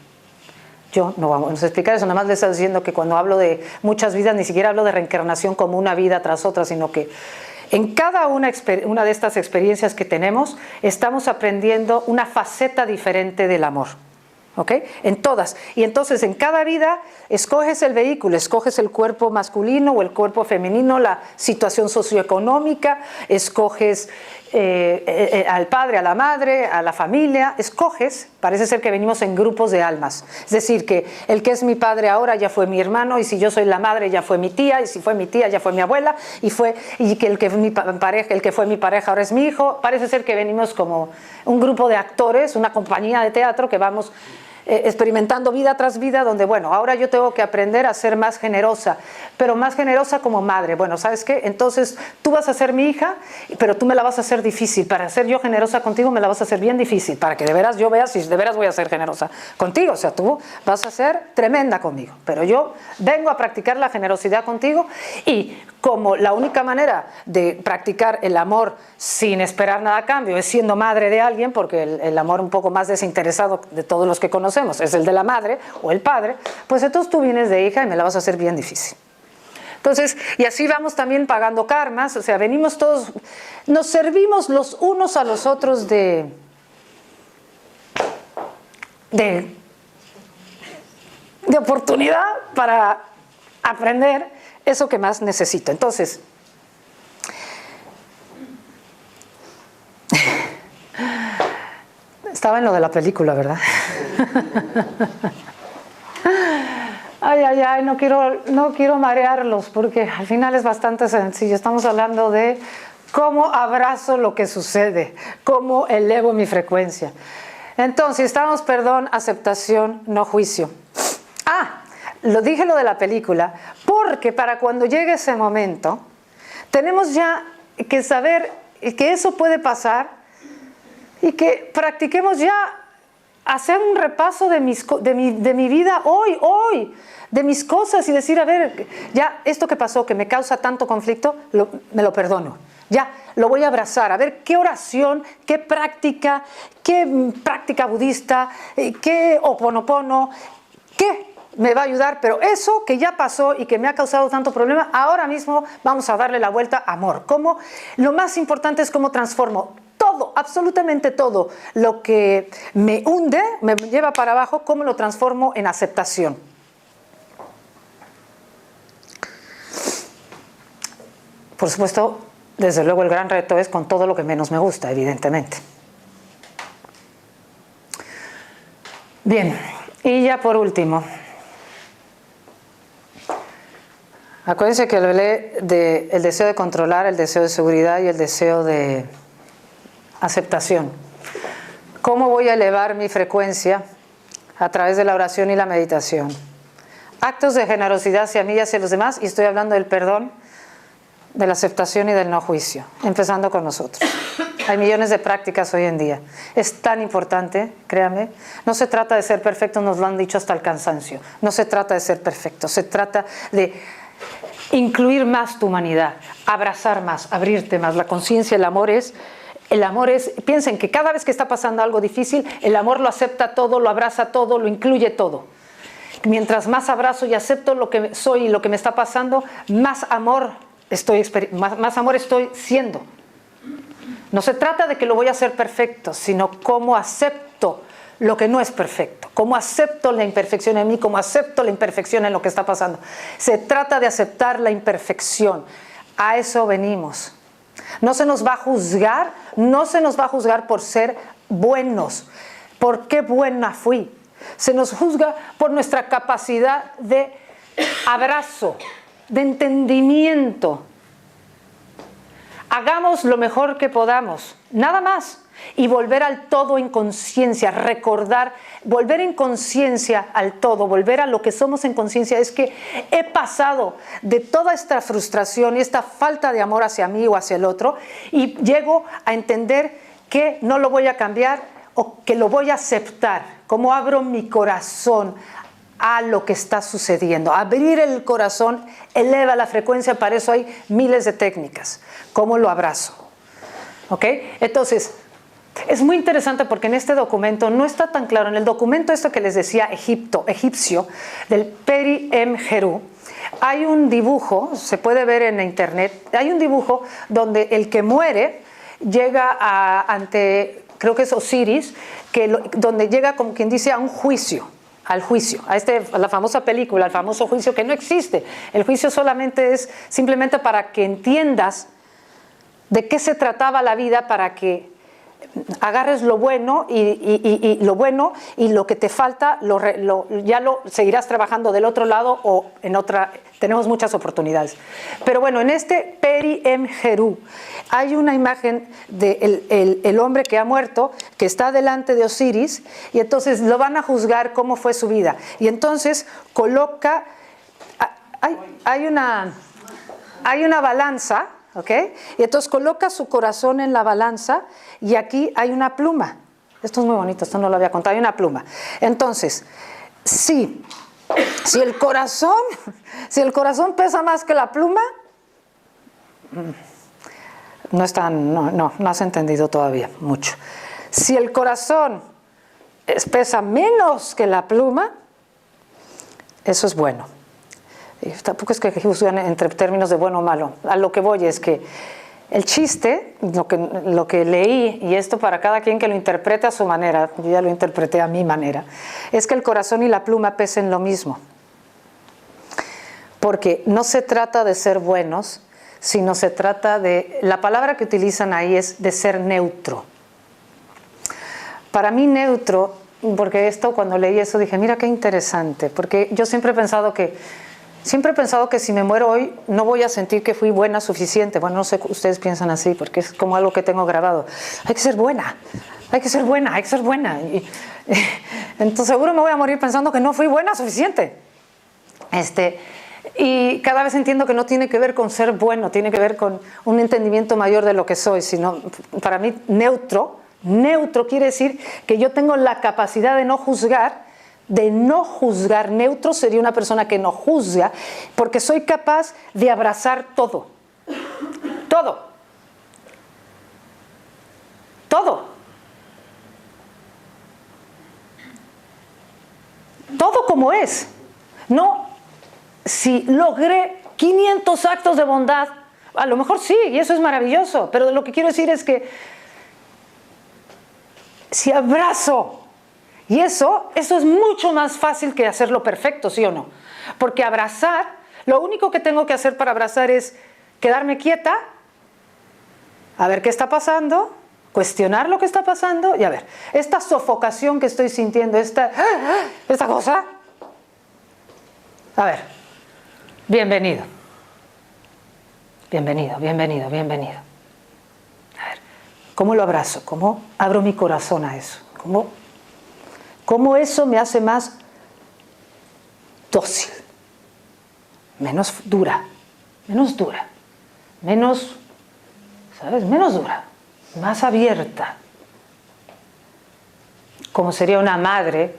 Yo no vamos a explicar eso, nada más les estoy diciendo que cuando hablo de muchas vidas, ni siquiera hablo de reencarnación como una vida tras otra, sino que en cada una de estas experiencias que tenemos, estamos aprendiendo una faceta diferente del amor. ¿Ok? En todas. Y entonces en cada vida escoges el vehículo, escoges el cuerpo masculino o el cuerpo femenino, la situación socioeconómica, escoges al padre, a la madre, a la familia, escoges, parece ser que venimos en grupos de almas. Es decir, que el que es mi padre ahora ya fue mi hermano, y si yo soy la madre ya fue mi tía, y si fue mi tía ya fue mi abuela, y que el que fue mi pareja ahora es mi hijo. Parece ser que venimos como un grupo de actores, una compañía de teatro que vamos experimentando vida tras vida, donde bueno, ahora yo tengo que aprender a ser más generosa, pero más generosa como madre. Bueno, ¿sabes qué? Entonces tú vas a ser mi hija, pero tú me la vas a hacer difícil. Para ser yo generosa contigo me la vas a hacer bien difícil, para que de veras yo vea si de veras voy a ser generosa contigo. O sea, tú vas a ser tremenda conmigo, pero yo vengo a practicar la generosidad contigo, y como la única manera de practicar el amor sin esperar nada a cambio es siendo madre de alguien, porque el amor un poco más desinteresado de todos los que conocemos es el de la madre o el padre, pues entonces tú vienes de hija y me la vas a hacer bien difícil. Entonces, y así vamos también pagando karmas, o sea, venimos todos, nos servimos los unos a los otros de oportunidad para aprender eso que más necesito. Entonces, estaba en lo de la película, ¿verdad? Ay, no quiero marearlos, porque al final es bastante sencillo. Estamos hablando de cómo abrazo lo que sucede, cómo elevo mi frecuencia. Entonces, estamos, perdón, aceptación, no juicio. Dije lo de la película, porque para cuando llegue ese momento, tenemos ya que saber que eso puede pasar, y que practiquemos ya hacer un repaso de mi vida hoy, de mis cosas, y decir, a ver, ya esto que pasó, que me causa tanto conflicto, me lo perdono. Ya, lo voy a abrazar, a ver qué oración, qué práctica budista, qué Ho'oponopono, qué me va a ayudar, pero eso que ya pasó y que me ha causado tanto problema, ahora mismo vamos a darle la vuelta a amor. Lo más importante es cómo transformo todo, absolutamente todo lo que me hunde, me lleva para abajo, cómo lo transformo en aceptación. Por supuesto, desde luego el gran reto es con todo lo que menos me gusta, evidentemente. Bien, y ya por último, acuérdense que hablé del deseo de controlar, el deseo de seguridad y el deseo de aceptación. ¿Cómo voy a elevar mi frecuencia? A través de la oración y la meditación. Actos de generosidad hacia mí y hacia los demás, y estoy hablando del perdón, de la aceptación y del no juicio, empezando con nosotros. Hay millones de prácticas hoy en día. Es tan importante, créanme. No se trata de ser perfecto, nos lo han dicho hasta el cansancio. No se trata de ser perfecto, se trata de incluir más tu humanidad, abrazar más, abrirte más. La conciencia, el amor es, piensen que cada vez que está pasando algo difícil, el amor lo acepta todo, lo abraza todo, lo incluye todo. Mientras más abrazo y acepto lo que soy y lo que me está pasando, más amor estoy siendo. No se trata de que lo voy a hacer perfecto, sino cómo acepto lo que no es perfecto, cómo acepto la imperfección en mí, cómo acepto la imperfección en lo que está pasando. Se trata de aceptar la imperfección. A eso venimos. No se nos va a juzgar, no se nos va a juzgar por ser buenos. ¿Por qué buena fui? Se nos juzga por nuestra capacidad de abrazo, de entendimiento. Hagamos lo mejor que podamos, nada más. Y volver al todo en conciencia, recordar, volver en conciencia al todo, volver a lo que somos en conciencia. Es que he pasado de toda esta frustración y esta falta de amor hacia mí o hacia el otro y llego a entender que no lo voy a cambiar o que lo voy a aceptar. Cómo abro mi corazón a lo que está sucediendo. Abrir el corazón eleva la frecuencia, para eso hay miles de técnicas. ¿Cómo lo abrazo? ¿Ok? Entonces, es muy interesante porque en este documento no está tan claro. En el documento esto que les decía egipcio, del Peri M. Heru, hay un dibujo, se puede ver en internet, hay un dibujo donde el que muere llega ante, creo que es Osiris, donde llega como quien dice a un juicio. Al juicio, a la famosa película, al famoso juicio que no existe. El juicio solamente es simplemente para que entiendas de qué se trataba la vida, para que agarres lo bueno y lo que te falta ya lo seguirás trabajando del otro lado o en otra. Tenemos muchas oportunidades. Pero bueno, en este Peri M. Heru hay una imagen de el hombre que ha muerto, que está delante de Osiris, y entonces lo van a juzgar cómo fue su vida. Y entonces coloca, hay una balanza, ¿ok? Y entonces coloca su corazón en la balanza y aquí hay una pluma. Esto es muy bonito, esto no lo había contado, hay una pluma. Entonces, si el corazón pesa más que la pluma, no has entendido todavía mucho. Si el corazón pesa menos que la pluma, eso es bueno. Y tampoco es que juzgan entre términos de bueno o malo. A lo que voy es que el chiste, lo que leí, y esto para cada quien que lo interprete a su manera, yo ya lo interpreté a mi manera, es que el corazón y la pluma pesen lo mismo. Porque no se trata de ser buenos, sino se trata de, la palabra que utilizan ahí es de ser neutro. Para mí neutro, porque esto cuando leí eso dije, mira qué interesante, porque yo siempre he pensado que si me muero hoy no voy a sentir que fui buena suficiente. Bueno, no sé, ustedes piensan así, porque es como algo que tengo grabado. Hay que ser buena. Entonces seguro me voy a morir pensando que no fui buena suficiente. Y cada vez entiendo que no tiene que ver con ser bueno, tiene que ver con un entendimiento mayor de lo que soy, sino para mí neutro quiere decir que yo tengo la capacidad de no juzgar. Neutro sería una persona que no juzga, porque soy capaz de abrazar todo como es. No, si logré 500 actos de bondad, a lo mejor sí, y eso es maravilloso, pero lo que quiero decir es que si abrazo, y eso es mucho más fácil que hacerlo perfecto, ¿sí o no? Porque abrazar, lo único que tengo que hacer para abrazar es quedarme quieta, a ver qué está pasando, cuestionar lo que está pasando y a ver, esta sofocación que estoy sintiendo, esta cosa, a ver, bienvenido. A ver, ¿cómo lo abrazo? ¿Cómo abro mi corazón a eso? ¿Cómo eso me hace más dócil, menos dura, menos dura, más abierta? Como sería una madre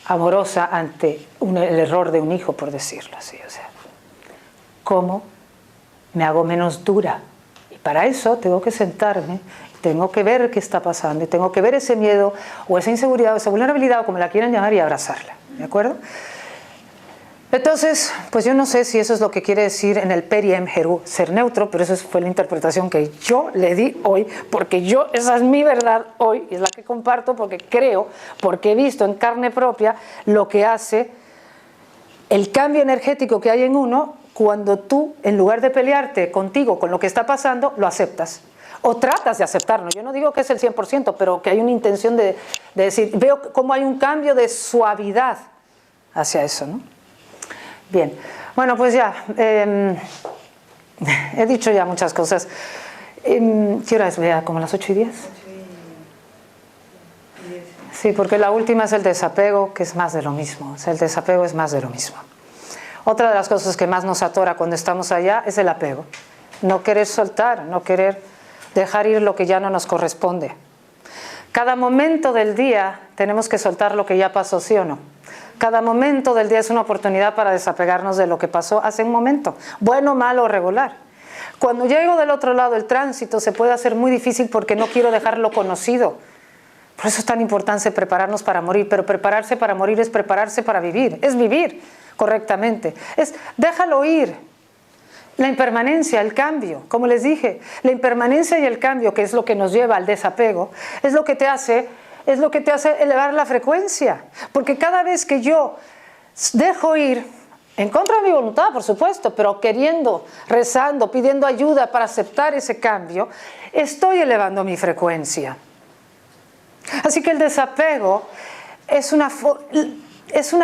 amorosa ante el error de un hijo, por decirlo así. O sea, cómo me hago menos dura. Y para eso tengo que sentarme, tengo que ver qué está pasando, y tengo que ver ese miedo, o esa inseguridad, o esa vulnerabilidad, o como la quieran llamar, y abrazarla. ¿De acuerdo? Entonces, pues yo no sé si eso es lo que quiere decir en el Periem Herú, ser neutro, pero esa fue la interpretación que yo le di hoy, porque esa es mi verdad hoy, y es la que comparto porque creo, porque he visto en carne propia lo que hace el cambio energético que hay en uno cuando tú, en lugar de pelearte contigo, con lo que está pasando, lo aceptas. O tratas de aceptarlo. Yo no digo que es el 100%, pero que hay una intención de decir, veo cómo hay un cambio de suavidad hacia eso, ¿no? Bien, bueno, pues ya, he dicho ya muchas cosas. ¿Qué hora es? Vea, como las 8:10. Sí, porque la última es el desapego, que es más de lo mismo. O sea, el desapego es más de lo mismo. Otra de las cosas que más nos atora cuando estamos allá es el apego. No querer soltar, no querer dejar ir lo que ya no nos corresponde. Cada momento del día tenemos que soltar lo que ya pasó, ¿sí o no? Cada momento del día es una oportunidad para desapegarnos de lo que pasó hace un momento, bueno, malo o regular. Cuando llego del otro lado, el tránsito se puede hacer muy difícil porque no quiero dejar lo conocido. Por eso es tan importante prepararnos para morir, pero prepararse para morir es prepararse para vivir, es vivir correctamente, es déjalo ir. La impermanencia, el cambio, como les dije, la impermanencia y el cambio, que es lo que nos lleva al desapego, es lo que te hace elevar la frecuencia. Porque cada vez que yo dejo ir, en contra de mi voluntad, por supuesto, pero queriendo, rezando, pidiendo ayuda para aceptar ese cambio, estoy elevando mi frecuencia. Así que el desapego es una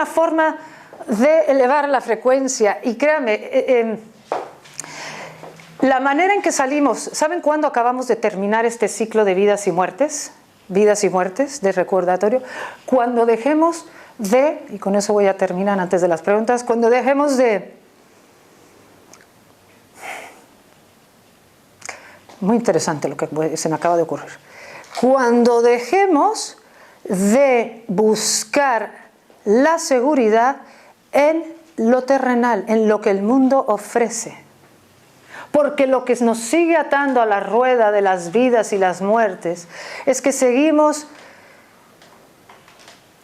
forma de elevar la frecuencia. Y créanme, la manera en que salimos, ¿saben cuándo acabamos de terminar este ciclo de vidas y muertes? Vidas y muertes, de recordatorio. Cuando dejemos de, y con eso voy a terminar antes de las preguntas, cuando dejemos de... Muy interesante lo que se me acaba de ocurrir. Cuando dejemos de buscar la seguridad en lo terrenal, en lo que el mundo ofrece. Porque lo que nos sigue atando a la rueda de las vidas y las muertes es que seguimos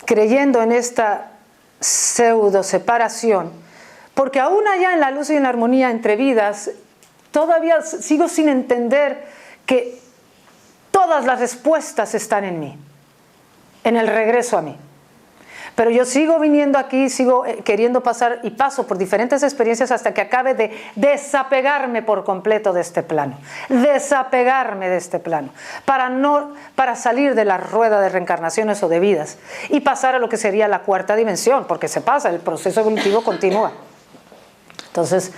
creyendo en esta pseudo separación, porque aún allá en la luz y en la armonía entre vidas, todavía sigo sin entender que todas las respuestas están en mí, en el regreso a mí. Pero yo sigo viniendo aquí, sigo queriendo pasar y paso por diferentes experiencias hasta que acabe de desapegarme por completo de este plano. Desapegarme de este plano. Para salir de la rueda de reencarnaciones o de vidas y pasar a lo que sería la cuarta dimensión, porque se pasa, el proceso evolutivo continúa. Entonces,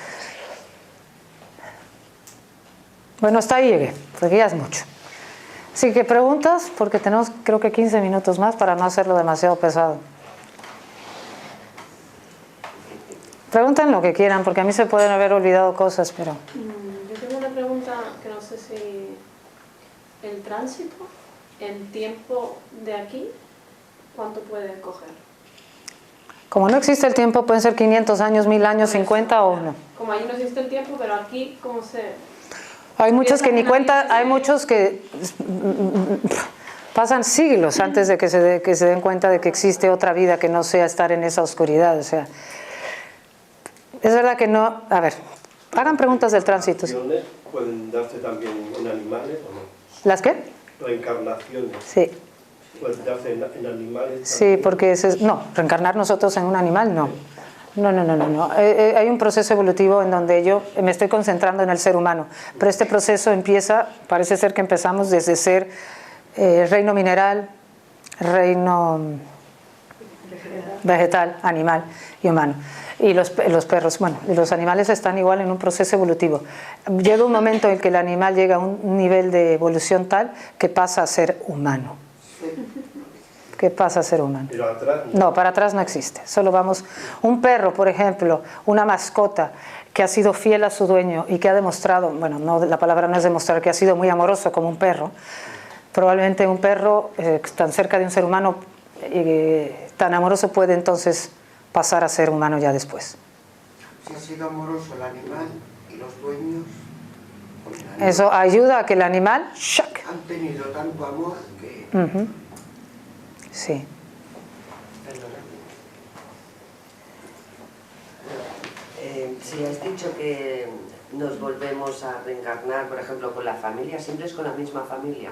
bueno, hasta ahí llegué, porque ya es mucho. Así que preguntas, porque tenemos creo que 15 minutos más para no hacerlo demasiado pesado. Pregunten lo que quieran, porque a mí se pueden haber olvidado cosas, pero... Yo tengo una pregunta que no sé si... ¿El tránsito, en tiempo de aquí, cuánto puede coger? Como no existe el tiempo, pueden ser 500 años, 1000 años, 50 o no. Como ahí no existe el tiempo, pero aquí, ¿cómo se...? Hay muchos que ni cuenta, hay muchos que pasan siglos antes de que se den cuenta de que existe otra vida que no sea estar en esa oscuridad, o sea... Es verdad que no... A ver, hagan preguntas del tránsito. ¿Reencarnaciones pueden darse también en animales o no? ¿Las qué? Reencarnaciones. Sí. ¿Pueden darse en animales? Sí, también? porque... No, reencarnar nosotros en un animal, no. No. Hay un proceso evolutivo en donde yo me estoy concentrando en el ser humano. Pero este proceso empieza, parece ser que empezamos desde ser reino mineral, reino vegetal, animal y humano. Y los perros, bueno, los animales están igual en un proceso evolutivo. Llega un momento en que el animal llega a un nivel de evolución tal que pasa a ser humano. ¿Qué pasa a ser humano? Pero atrás no, para atrás no existe. Solo vamos... Un perro, por ejemplo, una mascota que ha sido fiel a su dueño y que ha demostrado, bueno, no, la palabra no es demostrar, que ha sido muy amoroso como un perro. Probablemente un perro tan cerca de un ser humano, tan amoroso, puede entonces pasar a ser humano ya después. si ha sido amoroso el animal y los dueños, pues el animal Eso ayuda a que el animal... ¡shac! han tenido tanto amor que... Ujú. Sí. Si has dicho que nos volvemos a reencarnar, por ejemplo, con la familia, ¿siempre es con la misma familia?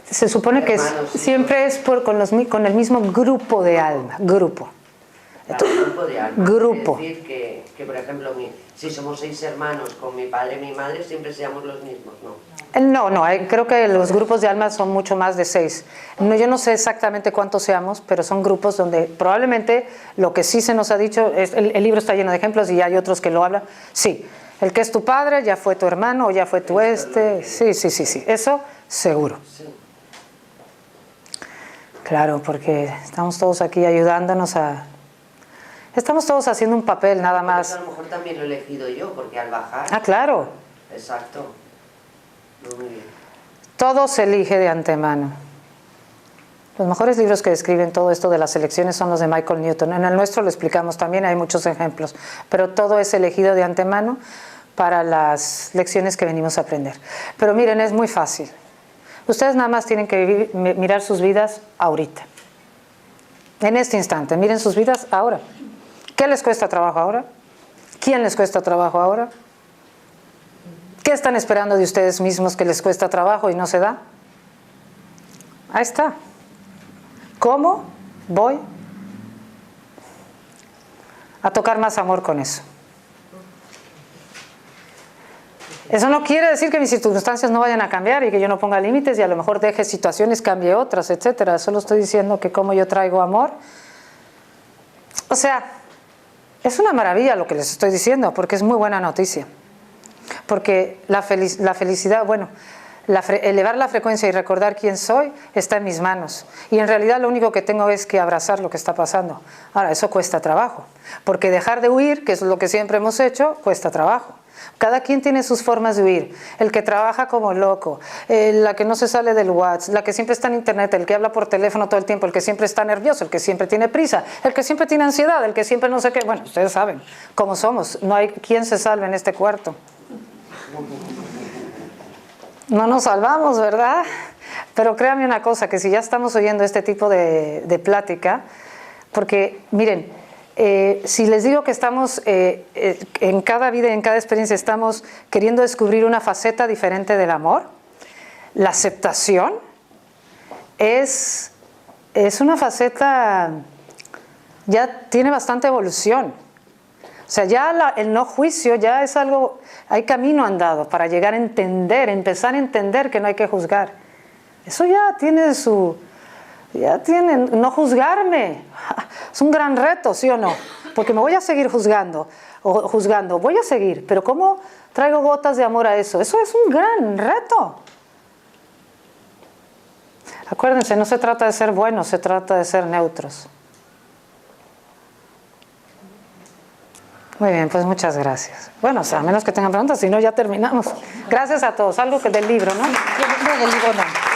Se supone que Hermanos, hijos. siempre es con el mismo grupo de alma, grupo. Claro, grupo de alma. Grupo. Es decir, que por ejemplo, si somos 6 hermanos con mi padre y mi madre, siempre seamos los mismos, ¿no? No, creo que los grupos de almas son mucho más de 6. No, yo no sé exactamente cuántos seamos, pero son grupos donde probablemente lo que sí se nos ha dicho, el libro está lleno de ejemplos y hay otros que lo hablan. Sí, el que es tu padre ya fue tu hermano o ya fue tu sí, eso seguro. Sí. Claro, porque estamos todos aquí ayudándonos a... Estamos todos haciendo un papel nada Por más. eso a lo mejor también lo he elegido yo, porque al bajar... Ah, claro. Exacto. Muy bien. Todo se elige de antemano. Los mejores libros que describen todo esto de las elecciones son los de Michael Newton. En el nuestro lo explicamos también, hay muchos ejemplos, pero todo es elegido de antemano para las lecciones que venimos a aprender. Pero miren, es muy fácil. Ustedes nada más tienen que mirar sus vidas ahorita. En este instante, miren sus vidas ahora. ¿Qué les cuesta trabajo ahora? ¿Quién les cuesta trabajo ahora? ¿Qué están esperando de ustedes mismos que les cuesta trabajo y no se da? Ahí está. ¿Cómo voy a tocar más amor con eso? Eso no quiere decir que mis circunstancias no vayan a cambiar y que yo no ponga límites y a lo mejor deje situaciones, cambie otras, etcétera. Solo estoy diciendo que como yo traigo amor. O sea, es una maravilla lo que les estoy diciendo porque es muy buena noticia. Porque la felicidad, bueno, elevar la frecuencia y recordar quién soy está en mis manos. Y en realidad lo único que tengo es que abrazar lo que está pasando. Ahora, eso cuesta trabajo. Porque dejar de huir, que es lo que siempre hemos hecho, cuesta trabajo. Cada quien tiene sus formas de huir. El que trabaja como loco, la que no se sale del WhatsApp, la que siempre está en internet, el que habla por teléfono todo el tiempo, el que siempre está nervioso, el que siempre tiene prisa, el que siempre tiene ansiedad, el que siempre no sé qué. Bueno, ustedes saben cómo somos. No hay quien se salve en este cuarto. No nos salvamos, ¿verdad? Pero créanme una cosa, que si ya estamos oyendo este tipo de plática, porque miren, si les digo que estamos en cada vida y en cada experiencia estamos queriendo descubrir una faceta diferente del amor, la aceptación es una faceta, ya tiene bastante evolución. O sea, ya el no juicio ya es algo, hay camino andado para llegar a entender, empezar a entender que no hay que juzgar. Eso ya tiene no juzgarme. Es un gran reto, ¿sí o no? Porque me voy a seguir juzgando, voy a seguir, pero ¿cómo traigo gotas de amor a eso? Eso es un gran reto. Acuérdense, no se trata de ser buenos, se trata de ser neutros. Muy bien, pues muchas gracias. Bueno, o sea, a menos que tengan preguntas, si no ya terminamos. Gracias a todos. Algo que del libro, ¿no? No, del libro no.